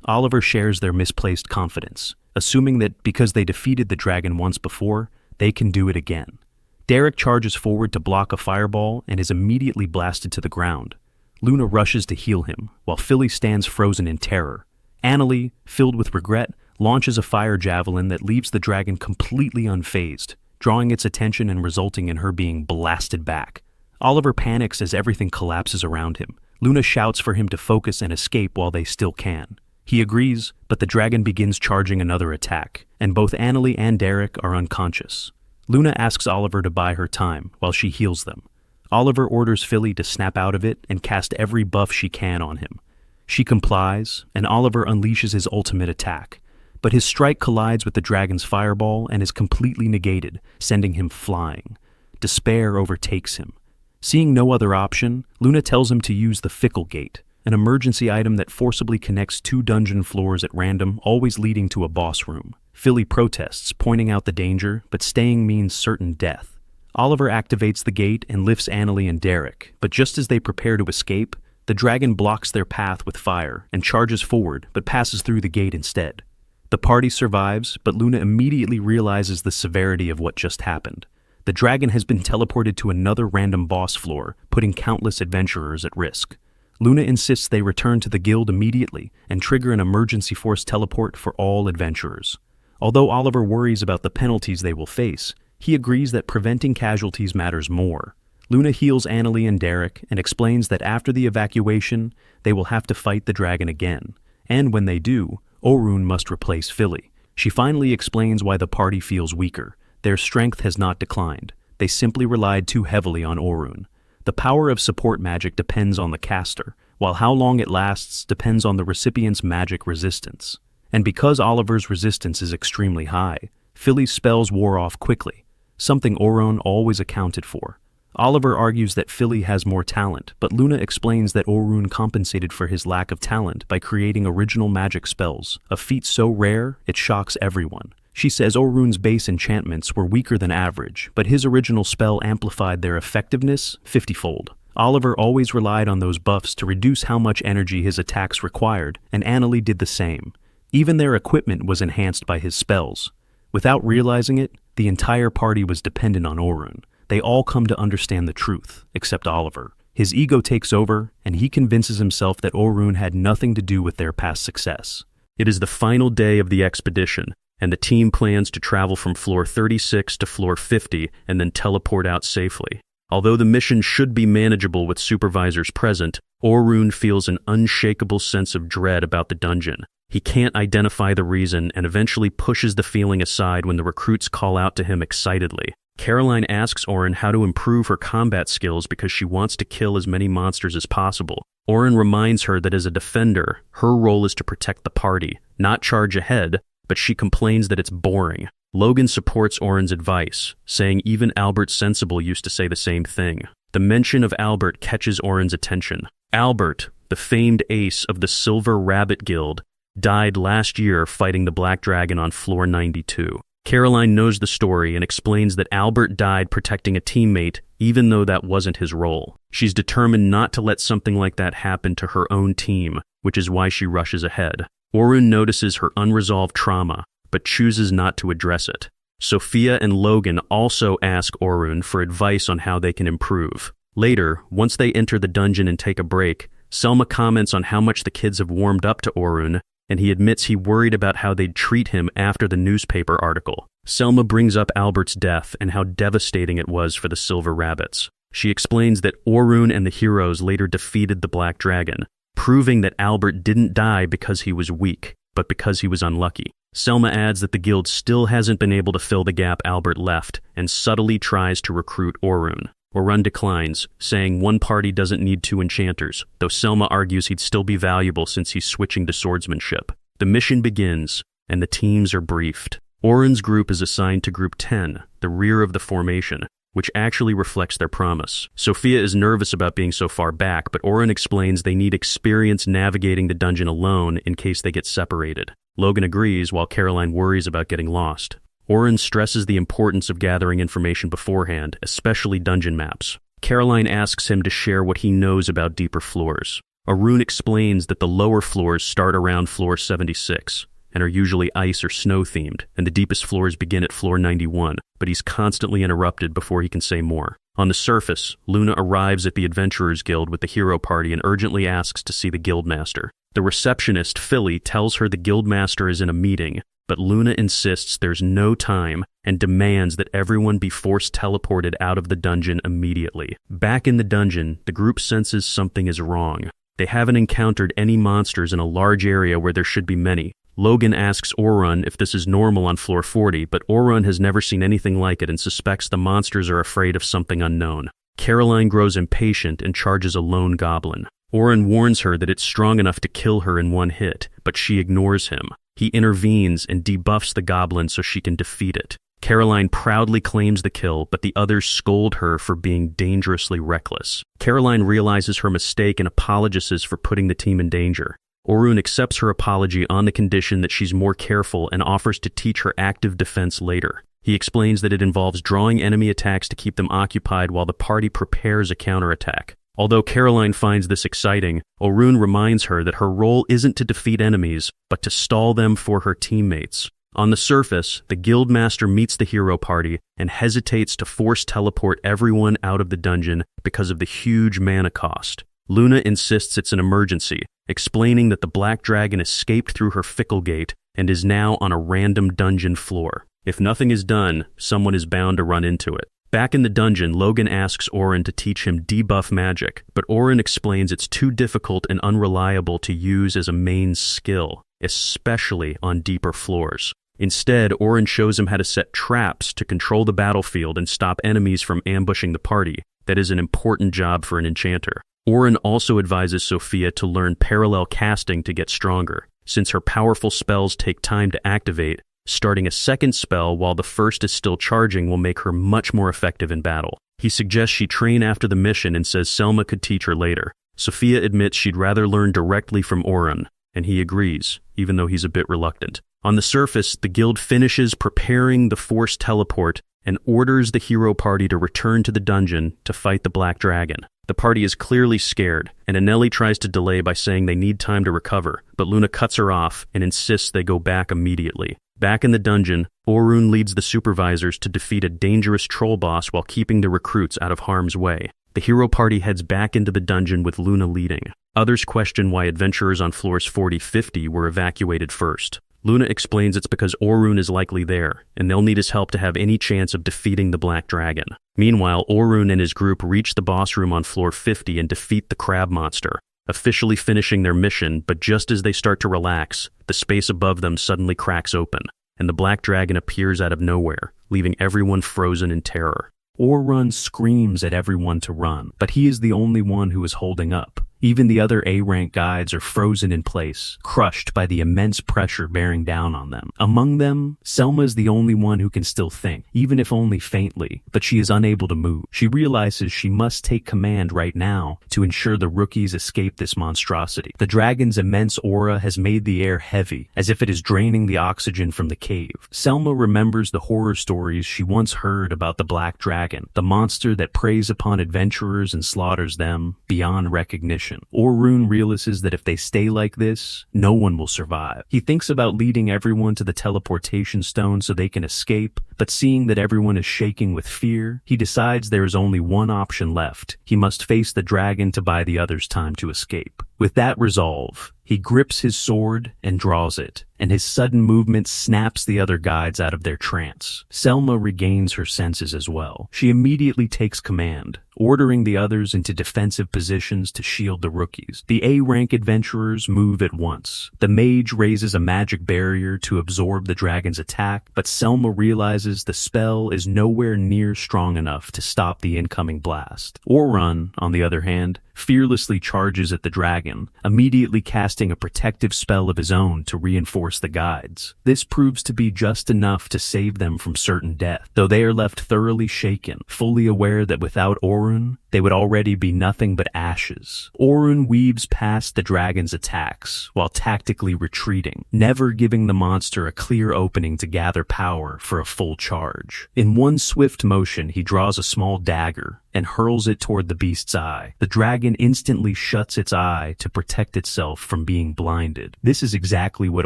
Oliver shares their misplaced confidence, assuming that because they defeated the dragon once before, they can do it again. Derek charges forward to block a fireball and is immediately blasted to the ground. Luna rushes to heal him, while Philly stands frozen in terror. Annalie, filled with regret, launches a fire javelin that leaves the dragon completely unfazed, drawing its attention and resulting in her being blasted back. Oliver panics as everything collapses around him. Luna shouts for him to focus and escape while they still can. He agrees, but the dragon begins charging another attack, and both Annalie and Derek are unconscious. Luna asks Oliver to buy her time while she heals them. Oliver orders Philly to snap out of it and cast every buff she can on him. She complies, and Oliver unleashes his ultimate attack. But his strike collides with the dragon's fireball and is completely negated, sending him flying. Despair overtakes him. Seeing no other option, Luna tells him to use the Fickle Gate, an emergency item that forcibly connects 2 dungeon floors at random, always leading to a boss room. Philly protests, pointing out the danger, but staying means certain death. Oliver activates the gate and lifts Annalie and Derek, but just as they prepare to escape, the dragon blocks their path with fire and charges forward but passes through the gate instead. The party survives, but Luna immediately realizes the severity of what just happened. The dragon has been teleported to another random boss floor, putting countless adventurers at risk. Luna insists they return to the guild immediately and trigger an emergency force teleport for all adventurers. Although Oliver worries about the penalties they will face, he agrees that preventing casualties matters more. Luna heals Annalie and Derek and explains that after the evacuation, they will have to fight the dragon again. And when they do, Orun must replace Philly. She finally explains why the party feels weaker. Their strength has not declined. They simply relied too heavily on Orun. The power of support magic depends on the caster, while how long it lasts depends on the recipient's magic resistance. And because Oliver's resistance is extremely high, Philly's spells wore off quickly, something Orun always accounted for. Oliver argues that Philly has more talent, but Luna explains that Orun compensated for his lack of talent by creating original magic spells, a feat so rare it shocks everyone. She says Orun's base enchantments were weaker than average, but his original spell amplified their effectiveness 50-fold. Oliver always relied on those buffs to reduce how much energy his attacks required, and Annalie did the same. Even their equipment was enhanced by his spells. Without realizing it, the entire party was dependent on Orun. They all come to understand the truth, except Oliver. His ego takes over, and he convinces himself that Orun had nothing to do with their past success. It is the final day of the expedition, and the team plans to travel from floor 36 to floor 50 and then teleport out safely. Although the mission should be manageable with supervisors present, Orun feels an unshakable sense of dread about the dungeon. He can't identify the reason and eventually pushes the feeling aside when the recruits call out to him excitedly. Caroline asks Orun how to improve her combat skills because she wants to kill as many monsters as possible. Orun reminds her that as a defender, her role is to protect the party, not charge ahead, but she complains that it's boring. Logan supports Orun's advice, saying even Albert Sensible used to say the same thing. The mention of Albert catches Orun's attention. Albert, the famed ace of the Silver Rabbit Guild, died last year fighting the Black Dragon on floor 92. Caroline knows the story and explains that Albert died protecting a teammate even though that wasn't his role. She's determined not to let something like that happen to her own team, which is why she rushes ahead. Orun notices her unresolved trauma, but chooses not to address it. Sophia and Logan also ask Orun for advice on how they can improve. Later, once they enter the dungeon and take a break, Selma comments on how much the kids have warmed up to Orun, and he admits he worried about how they'd treat him after the newspaper article. Selma brings up Albert's death and how devastating it was for the Silver Rabbits. She explains that Orun and the heroes later defeated the Black Dragon, proving that Albert didn't die because he was weak, but because he was unlucky. Selma adds that the guild still hasn't been able to fill the gap Albert left and subtly tries to recruit Orun. Orun declines, saying one party doesn't need 2 enchanters, though Selma argues he'd still be valuable since he's switching to swordsmanship. The mission begins, and the teams are briefed. Orun's group is assigned to Group 10, the rear of the formation, which actually reflects their promise. Sophia is nervous about being so far back, but Orun explains they need experience navigating the dungeon alone in case they get separated. Logan agrees, while Caroline worries about getting lost. Orun stresses the importance of gathering information beforehand, especially dungeon maps. Caroline asks him to share what he knows about deeper floors. Orun explains that the lower floors start around floor 76 and are usually ice or snow themed, and the deepest floors begin at floor 91, but he's constantly interrupted before he can say more. On the surface, Luna arrives at the Adventurers Guild with the hero party and urgently asks to see the guildmaster. The receptionist, Philly, tells her the guildmaster is in a meeting, but Luna insists there's no time and demands that everyone be forced teleported out of the dungeon immediately. Back in the dungeon, the group senses something is wrong. They haven't encountered any monsters in a large area where there should be many. Logan asks Orun if this is normal on floor 40, but Orun has never seen anything like it and suspects the monsters are afraid of something unknown. Caroline grows impatient and charges a lone goblin. Orun warns her that it's strong enough to kill her in one hit, but she ignores him. He intervenes and debuffs the goblin so she can defeat it. Caroline proudly claims the kill, but the others scold her for being dangerously reckless. Caroline realizes her mistake and apologizes for putting the team in danger. Orun accepts her apology on the condition that she's more careful and offers to teach her active defense later. He explains that it involves drawing enemy attacks to keep them occupied while the party prepares a counterattack. Although Caroline finds this exciting, Orun reminds her that her role isn't to defeat enemies, but to stall them for her teammates. On the surface, the guildmaster meets the hero party and hesitates to force teleport everyone out of the dungeon because of the huge mana cost. Luna insists it's an emergency, explaining that the Black Dragon escaped through her fickle gate and is now on a random dungeon floor. If nothing is done, someone is bound to run into it. Back in the dungeon, Logan asks Orun to teach him debuff magic, but Orun explains it's too difficult and unreliable to use as a main skill, especially on deeper floors. Instead, Orun shows him how to set traps to control the battlefield and stop enemies from ambushing the party. That is an important job for an enchanter. Orun also advises Sophia to learn parallel casting to get stronger. Since her powerful spells take time to activate, starting a second spell while the first is still charging will make her much more effective in battle. He suggests she train after the mission and says Selma could teach her later. Sophia admits she'd rather learn directly from Orun, and he agrees, even though he's a bit reluctant. On the surface, the guild finishes preparing the forced teleport and orders the hero party to return to the dungeon to fight the Black Dragon. The party is clearly scared, and Anelli tries to delay by saying they need time to recover, but Luna cuts her off and insists they go back immediately. Back in the dungeon, Orun leads the supervisors to defeat a dangerous troll boss while keeping the recruits out of harm's way. The hero party heads back into the dungeon with Luna leading. Others question why adventurers on floors 40-50 were evacuated first. Luna explains it's because Orun is likely there, and they'll need his help to have any chance of defeating the Black Dragon. Meanwhile, Orun and his group reach the boss room on floor 50 and defeat the crab monster. officially finishing their mission, but just as they start to relax, the space above them suddenly cracks open, and the black dragon appears out of nowhere, leaving everyone frozen in terror. Orun screams at everyone to run, but he is the only one who is holding up. Even the other A-rank guides are frozen in place, crushed by the immense pressure bearing down on them. Among them, Selma is the only one who can still think, even if only faintly, but she is unable to move. She realizes she must take command right now to ensure the rookies escape this monstrosity. The dragon's immense aura has made the air heavy, as if it is draining the oxygen from the cave. Selma remembers the horror stories she once heard about the black dragon, the monster that preys upon adventurers and slaughters them beyond recognition. Orun realizes that if they stay like this, no one will survive. He thinks about leading everyone to the teleportation stone so they can escape, but seeing that everyone is shaking with fear, he decides there is only one option left. He must face the dragon to buy the others time to escape. With that resolve, he grips his sword and draws it, and his sudden movement snaps the other guides out of their trance. Selma regains her senses as well. She immediately takes command, ordering the others into defensive positions to shield the rookies. The A-rank adventurers move at once. The mage raises a magic barrier to absorb the dragon's attack, but Selma realizes the spell is nowhere near strong enough to stop the incoming blast. Orun, on the other hand, fearlessly charges at the dragon, immediately casting a protective spell of his own to reinforce the guides. This proves to be just enough to save them from certain death, though they are left thoroughly shaken, fully aware that without Orun, they would already be nothing but ashes. Orun weaves past the dragon's attacks while tactically retreating, never giving the monster a clear opening to gather power for a full charge. In one swift motion, he draws a small dagger and hurls it toward the beast's eye. The dragon instantly shuts its eye to protect itself from being blinded. This is exactly what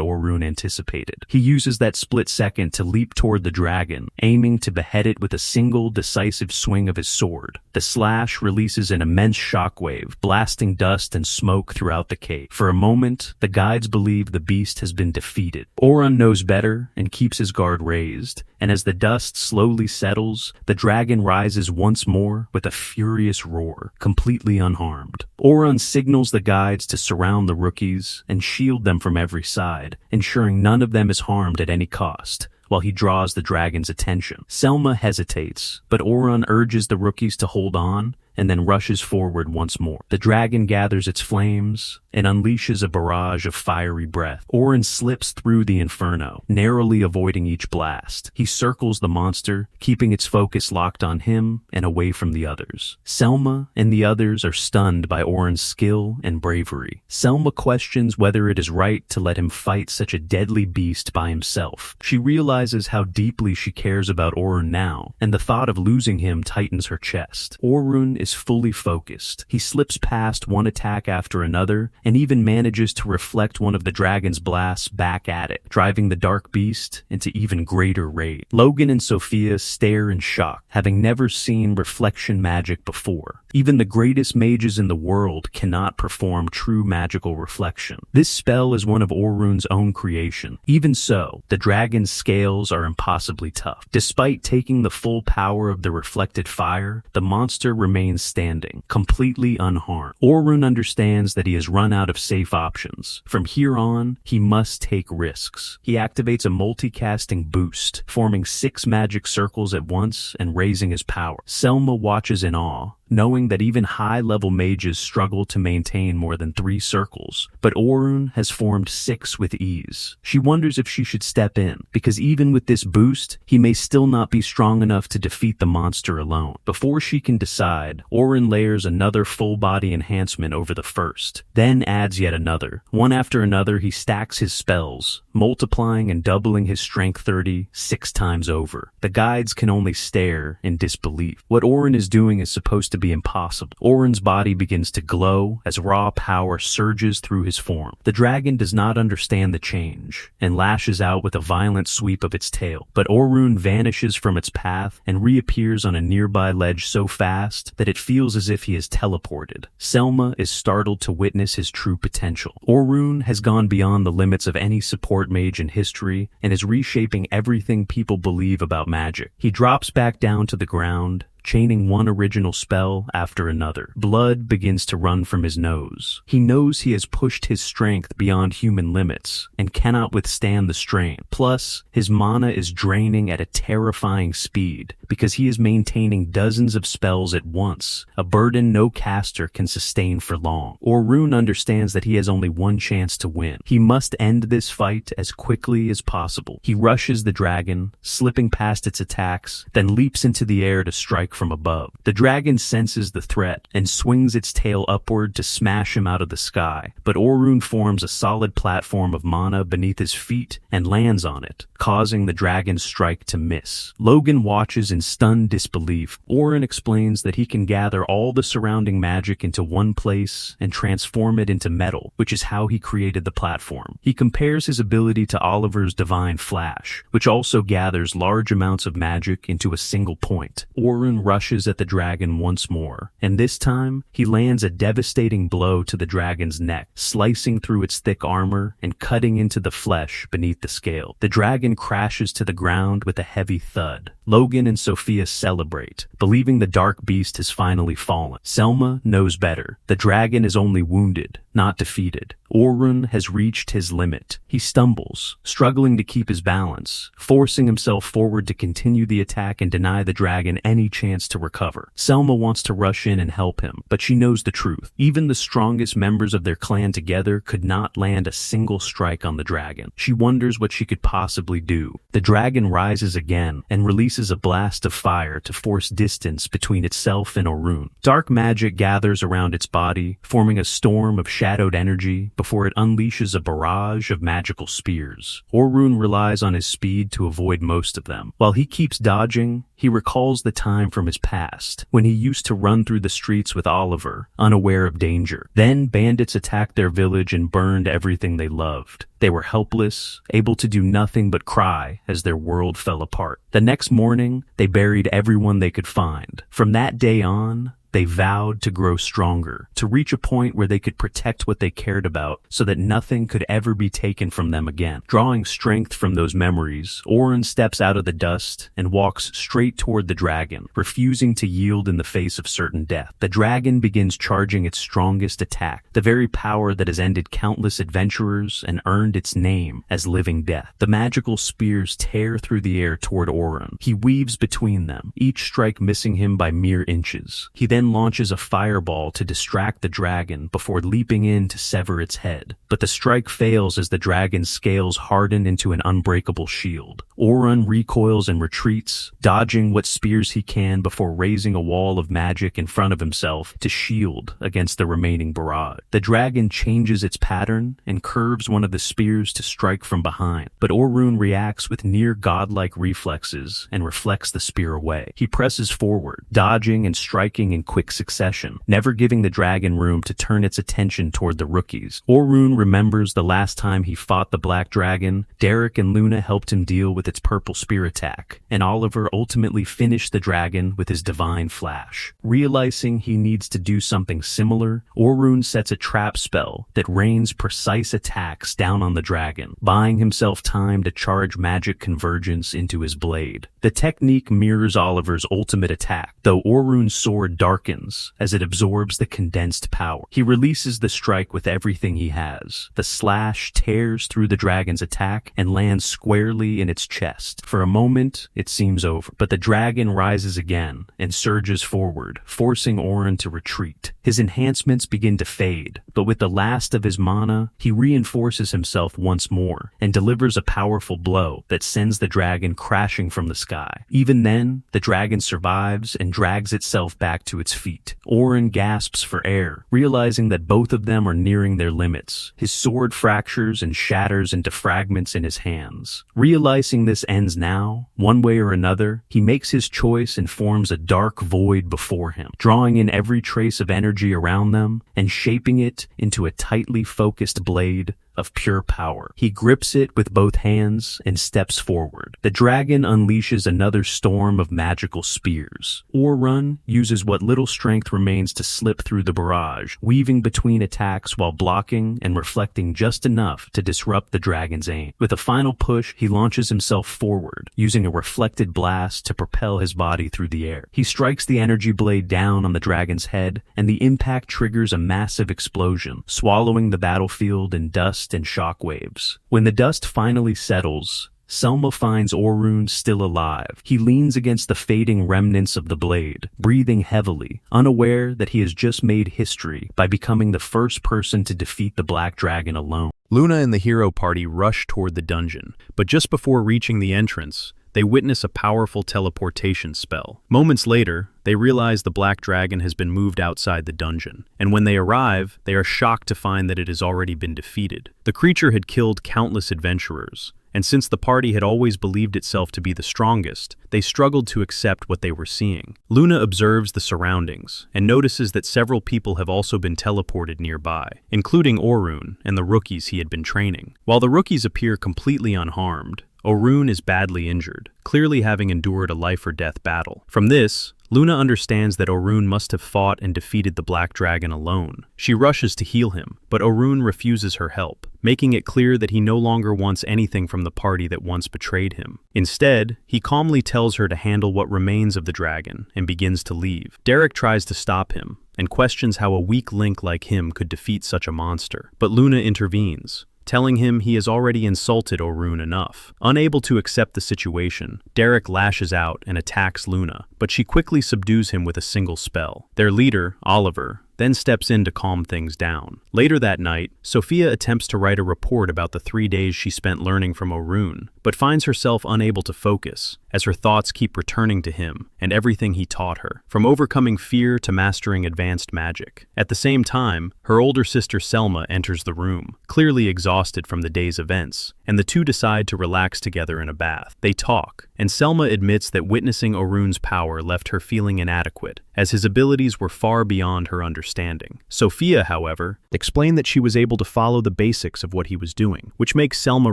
Orun anticipated. He uses that split second to leap toward the dragon, aiming to behead it with a single decisive swing of his sword. The slash releases an immense shockwave, blasting dust and smoke throughout the cave. For a moment, the guides believe the beast has been defeated. Orun knows better and keeps his guard raised, and as the dust slowly settles, the dragon rises once more with a furious roar, completely unharmed. Orun signals the guides to surround the rookies and shield them from every side, ensuring none of them is harmed at any cost, while he draws the dragon's attention. Selma hesitates, but Orun urges the rookies to hold on and then rushes forward once more. The dragon gathers its flames and unleashes a barrage of fiery breath. Orun slips through the inferno, narrowly avoiding each blast. He circles the monster, keeping its focus locked on him and away from the others. Selma and the others are stunned by Orun's skill and bravery. Selma questions whether it is right to let him fight such a deadly beast by himself. She realizes how deeply she cares about Orun now, and the thought of losing him tightens her chest. Orun is fully focused. He slips past one attack after another and even manages to reflect one of the dragon's blasts back at it, driving the dark beast into even greater rage. Logan and Sophia stare in shock, having never seen reflection magic before. Even the greatest mages in the world cannot perform true magical reflection. This spell is one of Orun's own creation. Even so, the dragon's scales are impossibly tough. Despite taking the full power of the reflected fire, the monster remains standing, completely unharmed. Orun understands that he has run out of safe options. From here on, he must take risks. He activates a multi-casting boost, forming 6 magic circles at once and raising his power. Selma watches in awe, knowing that even high-level mages struggle to maintain more than 3 circles, but Orun has formed 6 with ease. She wonders if she should step in, because even with this boost, he may still not be strong enough to defeat the monster alone. Before she can decide, Orun layers another full-body enhancement over the first, then adds yet another. One after another, he stacks his spells, multiplying and doubling his strength 36 times over. The guides can only stare in disbelief. What Orun is doing is supposed to be impossible. Orun's body begins to glow as raw power surges through his form. The dragon does not understand the change and lashes out with a violent sweep of its tail, but Orun vanishes from its path and reappears on a nearby ledge so fast that it feels as if he is teleported. Selma is startled to witness his true potential. Orun has gone beyond the limits of any support mage in history and is reshaping everything people believe about magic. He drops back down to the ground, chaining one original spell after another. Blood begins to run from his nose. He knows he has pushed his strength beyond human limits and cannot withstand the strain. Plus, his mana is draining at a terrifying speed because he is maintaining dozens of spells at once, a burden no caster can sustain for long. Orun understands that he has only one chance to win. He must end this fight as quickly as possible. He rushes the dragon, slipping past its attacks, then leaps into the air to strike from above. The dragon senses the threat and swings its tail upward to smash him out of the sky, but Orun forms a solid platform of mana beneath his feet and lands on it, causing the dragon's strike to miss. Logan watches in stunned disbelief. Orun explains that he can gather all the surrounding magic into one place and transform it into metal, which is how he created the platform. He compares his ability to Oliver's divine flash, which also gathers large amounts of magic into a single point. Orun rushes at the dragon once more, and this time he lands a devastating blow to the dragon's neck, slicing through its thick armor and cutting into the flesh beneath the scale. The dragon crashes to the ground with a heavy thud. Logan and Sophia celebrate, believing the dark beast has finally fallen. Selma knows better. The dragon is only wounded, not defeated. Orun has reached his limit. He stumbles, struggling to keep his balance, forcing himself forward to continue the attack and deny the dragon any chance to recover. Selma wants to rush in and help him, but she knows the truth. Even the strongest members of their clan together could not land a single strike on the dragon. She wonders what she could possibly do. The dragon rises again and releases a blast of fire to force distance between itself and Orun. Dark magic gathers around its body, forming a storm of shadowed energy before it unleashes a barrage of magical spears. Orun relies on his speed to avoid most of them. While he keeps dodging, he recalls the time from his past, when he used to run through the streets with Oliver, unaware of danger. Then bandits attacked their village and burned everything they loved. They were helpless, able to do nothing but cry as their world fell apart. The next morning, they buried everyone they could find. From that day on, they vowed to grow stronger, to reach a point where they could protect what they cared about so that nothing could ever be taken from them again. Drawing strength from those memories, Orun steps out of the dust and walks straight toward the dragon, refusing to yield in the face of certain death. The dragon begins charging its strongest attack, the very power that has ended countless adventurers and earned its name as living death. The magical spears tear through the air toward Orun. He weaves between them, each strike missing him by mere inches. He then launches a fireball to distract the dragon before leaping in to sever its head. But the strike fails as the dragon's scales harden into an unbreakable shield. Orun recoils and retreats, dodging what spears he can before raising a wall of magic in front of himself to shield against the remaining barrage. The dragon changes its pattern and curves one of the spears to strike from behind, but Orun reacts with near godlike reflexes and reflects the spear away. He presses forward, dodging and striking in quick succession, never giving the dragon room to turn its attention toward the rookies. Orun remembers the last time he fought the black dragon. Derek and Luna helped him deal with its purple spear attack, and Oliver ultimately finished the dragon with his divine flash. Realizing he needs to do something similar, Orun sets a trap spell that rains precise attacks down on the dragon, buying himself time to charge magic convergence into his blade. The technique mirrors Oliver's ultimate attack, though Orun's sword darkens as it absorbs the condensed power. He releases the strike with everything he has. The slash tears through the dragon's attack and lands squarely in its chest. For a moment, it seems over, but the dragon rises again and surges forward, forcing Orun to retreat. His enhancements begin to fade, but with the last of his mana, he reinforces himself once more and delivers a powerful blow that sends the dragon crashing from the sky. Even then, the dragon survives and drags itself back to its feet. Orun gasps for air, realizing that both of them are nearing their limits. His sword fractures and shatters into fragments in his hands. Realizing this ends now, one way or another, he makes his choice and forms a dark void before him, drawing in every trace of energy around them and shaping it into a tightly focused blade of pure power. He grips it with both hands and steps forward. The dragon unleashes another storm of magical spears. Orun uses what little strength remains to slip through the barrage, weaving between attacks while blocking and reflecting just enough to disrupt the dragon's aim. With a final push, he launches himself forward, using a reflected blast to propel his body through the air. He strikes the energy blade down on the dragon's head, and the impact triggers a massive explosion, swallowing the battlefield in dust and shockwaves. When the dust finally settles, Selma finds Orun still alive. He leans against the fading remnants of the blade, breathing heavily, unaware that he has just made history by becoming the first person to defeat the Black Dragon alone. Luna and the hero party rush toward the dungeon, but just before reaching the entrance, they witness a powerful teleportation spell. Moments later, they realize the Black Dragon has been moved outside the dungeon, and when they arrive, they are shocked to find that it has already been defeated. The creature had killed countless adventurers, and since the party had always believed itself to be the strongest, they struggled to accept what they were seeing. Luna observes the surroundings and notices that several people have also been teleported nearby, including Orun and the rookies he had been training. While the rookies appear completely unharmed, Orun is badly injured, clearly having endured a life-or-death battle. From this, Luna understands that Orun must have fought and defeated the Black Dragon alone. She rushes to heal him, but Orun refuses her help, making it clear that he no longer wants anything from the party that once betrayed him. Instead, he calmly tells her to handle what remains of the dragon and begins to leave. Derek tries to stop him and questions how a weak link like him could defeat such a monster, but Luna intervenes, telling him he has already insulted Orun enough. Unable to accept the situation, Derek lashes out and attacks Luna, but she quickly subdues him with a single spell. Their leader, Oliver, then steps in to calm things down. Later that night, Sophia attempts to write a report about the 3 days she spent learning from Orun, but finds herself unable to focus, as her thoughts keep returning to him and everything he taught her, from overcoming fear to mastering advanced magic. At the same time, her older sister Selma enters the room, clearly exhausted from the day's events, and the two decide to relax together in a bath. They talk, and Selma admits that witnessing Orun's power left her feeling inadequate, as his abilities were far beyond her understanding. Sophia, however, explained that she was able to follow the basics of what he was doing, which makes Selma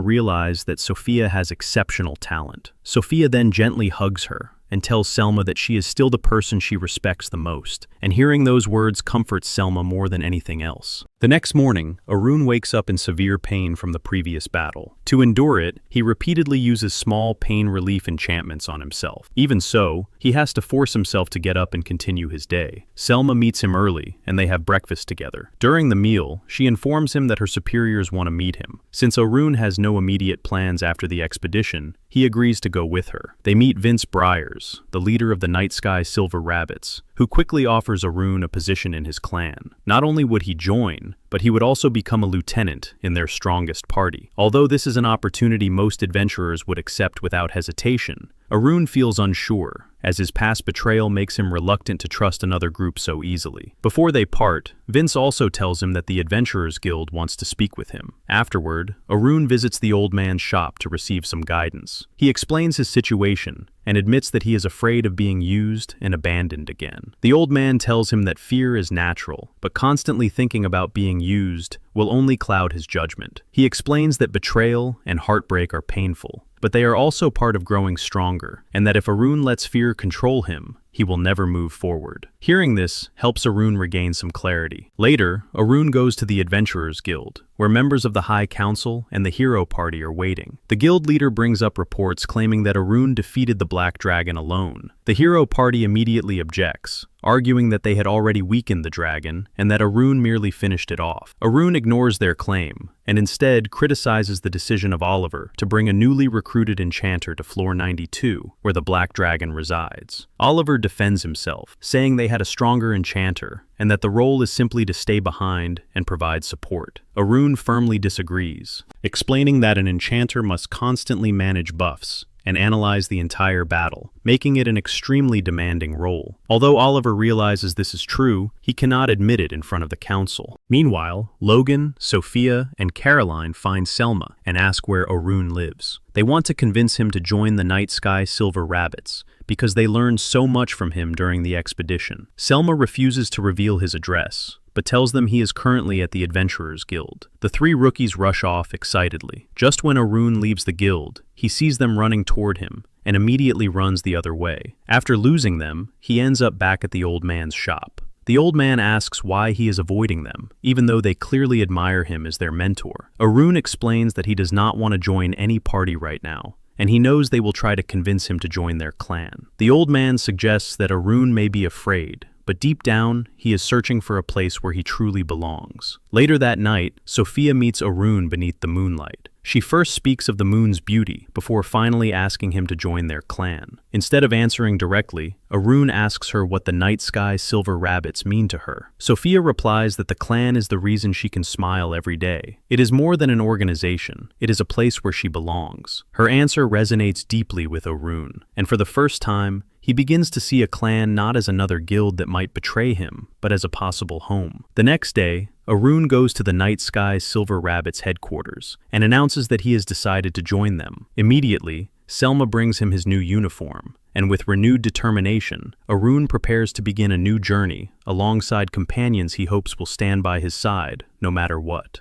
realize that Sophia has exceptional talent. Sophia then gently hugs her and tells Selma that she is still the person she respects the most, and hearing those words comforts Selma more than anything else. The next morning, Orun wakes up in severe pain from the previous battle. To endure it, he repeatedly uses small pain relief enchantments on himself. Even so, he has to force himself to get up and continue his day. Selma meets him early, and they have breakfast together. During the meal, she informs him that her superiors want to meet him. Since Orun has no immediate plans after the expedition, he agrees to go with her. They meet Vince Briars, the leader of the Night Sky Silver Rabbits, who quickly offers Orun a position in his clan. Not only would he join, but he would also become a lieutenant in their strongest party. Although this is an opportunity most adventurers would accept without hesitation, Orun feels unsure, as his past betrayal makes him reluctant to trust another group so easily. Before they part, Vince also tells him that the Adventurers Guild wants to speak with him. Afterward, Orun visits the old man's shop to receive some guidance. He explains his situation and admits that he is afraid of being used and abandoned again. The old man tells him that fear is natural, but constantly thinking about being used will only cloud his judgment. He explains that betrayal and heartbreak are painful, but they are also part of growing stronger, and that if Orun lets fear control him, he will never move forward. Hearing this helps Orun regain some clarity. Later, Orun goes to the Adventurers Guild, where members of the High Council and the Hero Party are waiting. The guild leader brings up reports claiming that Orun defeated the Black Dragon alone. The Hero Party immediately objects, arguing that they had already weakened the dragon and that Orun merely finished it off. Orun ignores their claim and instead criticizes the decision of Oliver to bring a newly recruited enchanter to floor 92, where the Black Dragon resides. Oliver defends himself, saying they had a stronger enchanter and that the role is simply to stay behind and provide support. Orun firmly disagrees, explaining that an enchanter must constantly manage buffs and analyze the entire battle, making it an extremely demanding role. Although Oliver realizes this is true, he cannot admit it in front of the council. Meanwhile, Logan, Sophia, and Caroline find Selma and ask where Orun lives. They want to convince him to join the Night Sky Silver Rabbits, because they learned so much from him during the expedition. Selma refuses to reveal his address, but tells them he is currently at the Adventurers Guild. The three rookies rush off excitedly. Just when Orun leaves the guild, he sees them running toward him and immediately runs the other way. After losing them, he ends up back at the old man's shop. The old man asks why he is avoiding them, even though they clearly admire him as their mentor. Orun explains that he does not want to join any party right now, and he knows they will try to convince him to join their clan. The old man suggests that Orun may be afraid, but deep down, he is searching for a place where he truly belongs. Later that night, Sophia meets Orun beneath the moonlight. She first speaks of the moon's beauty before finally asking him to join their clan. Instead of answering directly, Orun asks her what the night sky silver rabbits mean to her. Sophia replies that the clan is the reason she can smile every day. It is more than an organization, it is a place where she belongs. Her answer resonates deeply with Orun, and for the first time, he begins to see a clan not as another guild that might betray him, but as a possible home. The next day, Orun goes to the Night Sky Silver Rabbit's headquarters and announces that he has decided to join them. Immediately, Selma brings him his new uniform, and with renewed determination, Orun prepares to begin a new journey alongside companions he hopes will stand by his side no matter what.